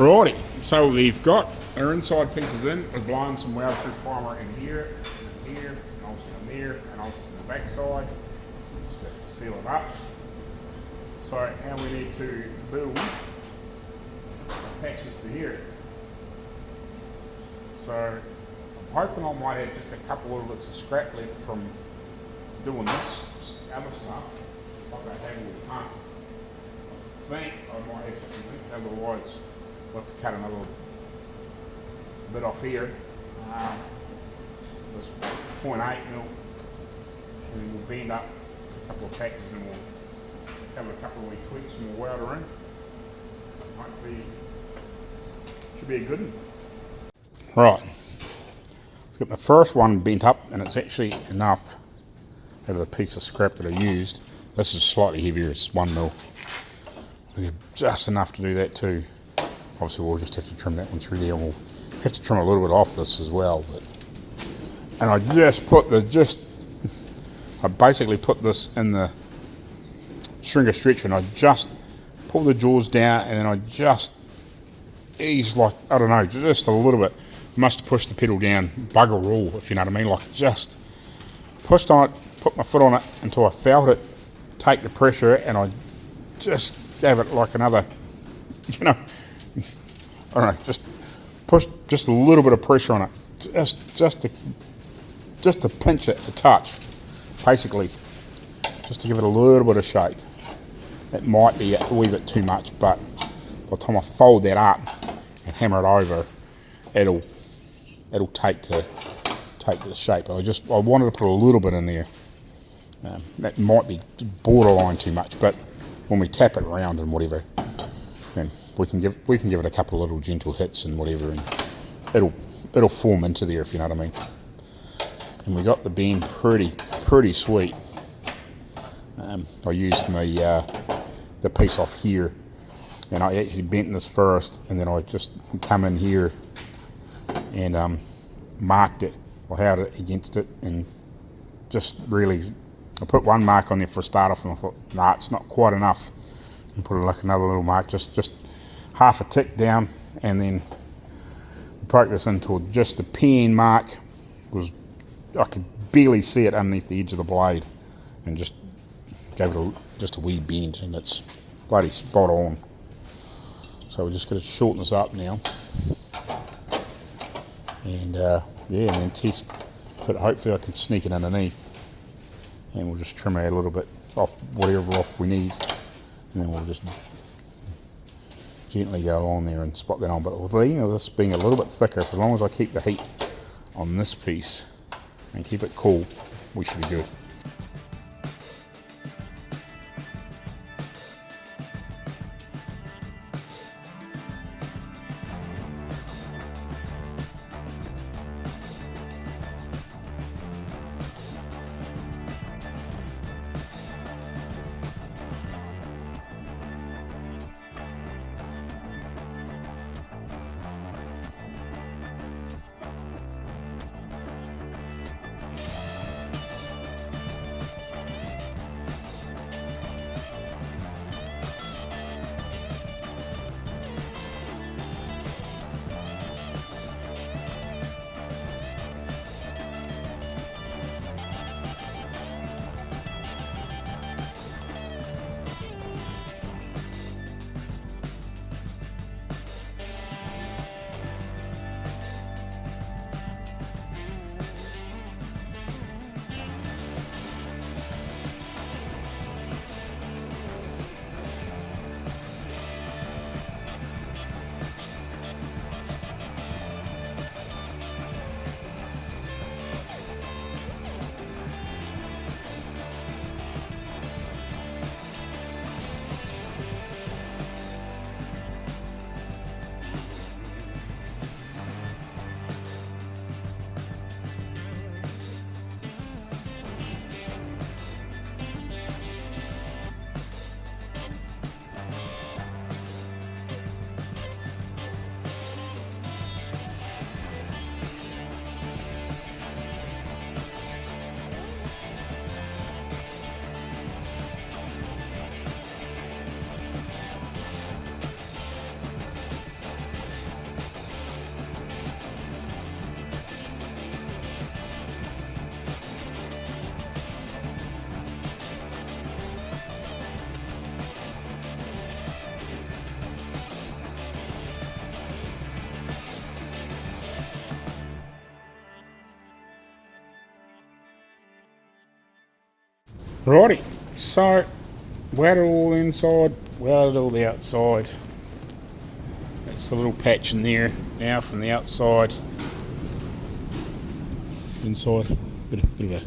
Righty, so we've got our inside pieces in. We're blowing some weld through primer in here, and here, and obviously in there, and obviously in the back side, just to seal it up. So now we need to build patches for here. So I'm hoping I might have just a couple little bits of scrap left from doing this other stuff, like I have with the pump. I think I might have something left, otherwise we'll have to cut another bit off here. This 0.8 mil, and we'll bend up a couple of patches and we'll have a couple of wee tweaks and we'll weld her in. Should be a good one. Right, let's get the first one bent up, and it's actually enough out of the piece of scrap that I used. This is slightly heavier, it's 1 mil. We have just enough to do that too. Obviously we'll just have to trim that one through there, and we'll have to trim a little bit off this as well. And I just put I basically put this in the shrinker stretcher, and I just pull the jaws down, and then I just ease, like, I don't know, just a little bit. I must have pushed the pedal down, bugger all, if you know what I mean, like just pushed on it, put my foot on it until I felt it take the pressure, and I just gave it like another, you know, I don't know, just push just a little bit of pressure on it, just to pinch it a touch, basically, just to give it a little bit of shape. It might be a wee bit too much, but by the time I fold that up and hammer it over, it'll take the shape. I wanted to put a little bit in there. That might be borderline too much, but when we tap it around and whatever, then we can give it a couple of little gentle hits and whatever, and it'll form into there, if you know what I mean. And we got the bend pretty sweet. I used the piece off here, and I actually bent this first, and then I just come in here and marked it, or held it against it, and just really, I put one mark on there for a start off, and I thought, nah, it's not quite enough, and put like another little mark, just half a tick down, and then broke this into just a pen mark. I could barely see it underneath the edge of the blade, and just gave it just a wee bend, and it's bloody spot on. So we're just going to shorten this up now, and yeah, and then test if it, hopefully I can sneak it underneath, and we'll just trim out a little bit off, whatever off we need, and then we'll just gently go on there and spot that on. But with this being a little bit thicker, as long as I keep the heat on this piece and keep it cool, we should be good. Righty, so welded all the inside, welded all the outside. That's the little patch in there now from the outside. Inside, bit of a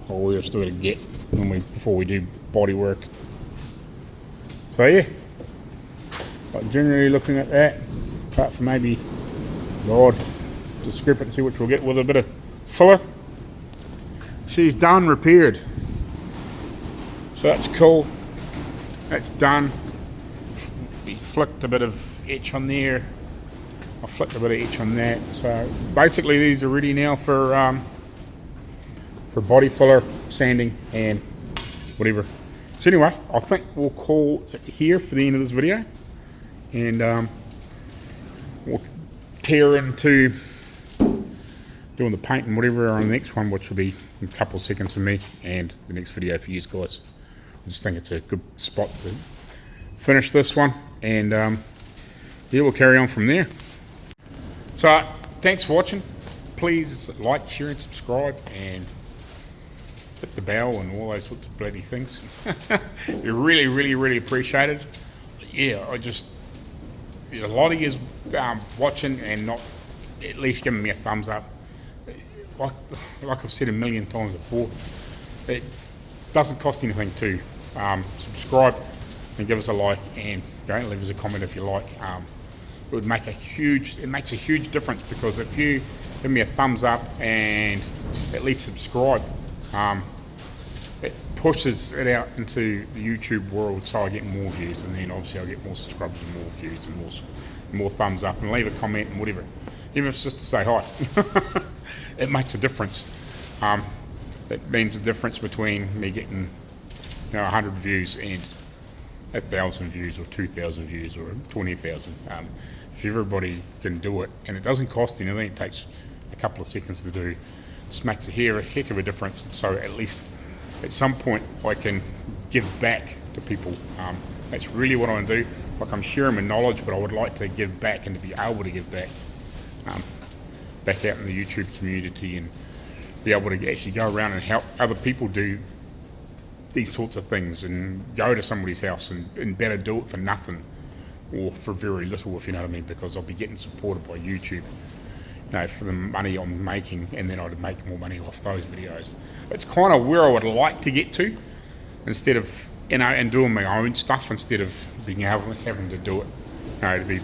hole there still got to get before we do body work. So yeah, but generally looking at that, apart from maybe the odd discrepancy which we'll get with a bit of filler, she's done, repaired. So that's cool. That's done. We flicked a bit of etch on there. I flicked a bit of etch on that. So basically these are ready now for body filler, sanding, and whatever. So anyway, I think we'll call it here for the end of this video, and we'll tear into doing the paint and whatever on the next one, which will be a couple of seconds for me and the next video for you guys. I just think it's a good spot to finish this one, and yeah, we'll carry on from there. So thanks for watching. Please like, share and subscribe, and hit the bell and all those sorts of bloody things. You're really appreciated. Yeah, a lot of you watching and not at least giving me a thumbs up. Like I've said a million times before, it doesn't cost anything to subscribe and give us a like, and don't leave us a comment if you like. It would make it makes a huge difference, because if you give me a thumbs up and at least subscribe, it pushes it out into the YouTube world, so I get more views, and then obviously I get more subscribers and more views and more thumbs up, and leave a comment and whatever, even if it's just to say hi. It makes a difference. It means the difference between me getting 100 views and 1,000 views, or 2,000 views, or 20,000. If everybody can do it, and it doesn't cost anything, it takes a couple of seconds to do, it just makes a heck of a difference. So at least at some point I can give back to people. That's really what I want to do. Like, I'm sharing my knowledge, but I would like to give back, and to be able to give back back out in the YouTube community, and be able to actually go around and help other people do these sorts of things, and go to somebody's house and better do it for nothing, or for very little, if you know what I mean, because I'll be getting supported by YouTube, for the money I'm making, and then I'd make more money off those videos. It's kind of where I would like to get to, instead of and doing my own stuff, instead of having to do it, to be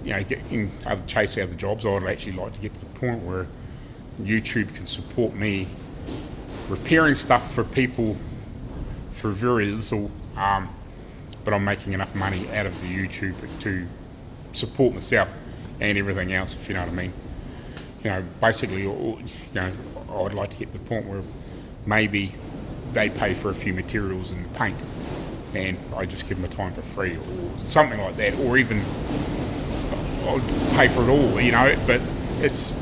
getting chase other jobs. I would actually like to get to the point where YouTube can support me repairing stuff for people for very little, but I'm making enough money out of the YouTube to support myself and everything else, if you know what I mean. Basically, I'd like to get to the point where maybe they pay for a few materials and paint, and I just give them the time for free, or something like that, or even I'll pay for it all, but it's,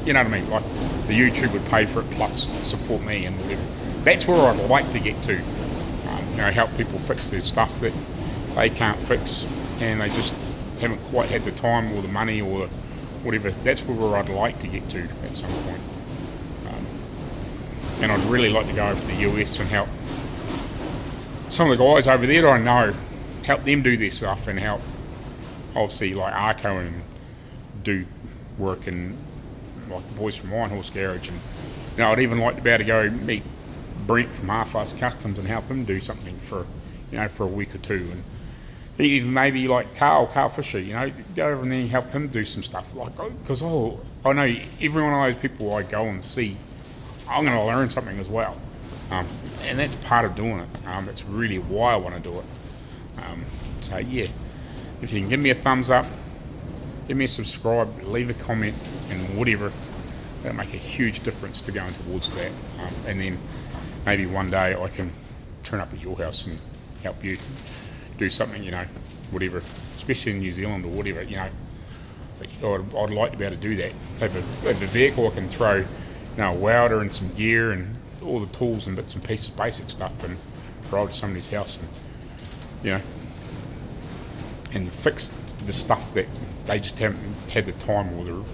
you know what I mean, like the YouTube would pay for it plus support me and whatever. That's where I'd like to get to, help people fix their stuff that they can't fix, and they just haven't quite had the time or the money or whatever. That's where I'd like to get to at some point. And I'd really like to go over to the US and help some of the guys over there that I know, help them do their stuff, and help, obviously, like Arco, and do work, and like the boys from Ironhead Garage, and I'd even like to be able to go meet Brent from Halfass Kustoms and help him do something for for a week or two, and even maybe like Carl Fisher, go over and then help him do some stuff, like, because I know every one of those people I go and see, I'm going to learn something as well, and that's part of doing it. That's really why I want to do it. So yeah, if you can give me a thumbs up, give me a subscribe, leave a comment, and whatever, that'll make a huge difference to going towards that. And then maybe one day I can turn up at your house and help you do something, whatever, especially in New Zealand or whatever, I'd like to be able to do that. Have a vehicle I can throw, a welder and some gear and all the tools and bits and pieces, basic stuff, and drive to somebody's house and, and fix the stuff that they just haven't had the time or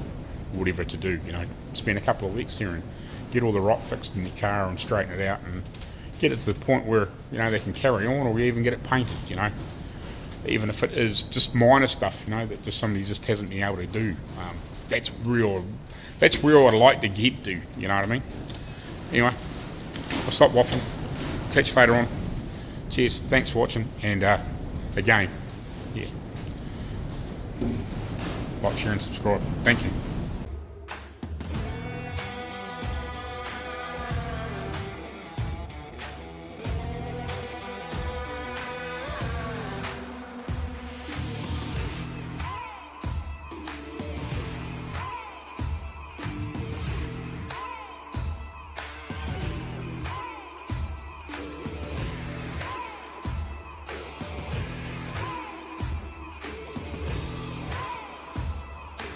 whatever to do, you know, spend a couple of weeks there and get all the rot fixed in the car and straighten it out and get it to the point where, you know, they can carry on, or we even get it painted, you know, even if it is just minor stuff, you know, that just somebody just hasn't been able to do. That's where I'd like to get to, you know what I mean? Anyway, I'll stop waffling. Catch you later on. Cheers, thanks for watching, and again, yeah, like, share and subscribe. Thank you.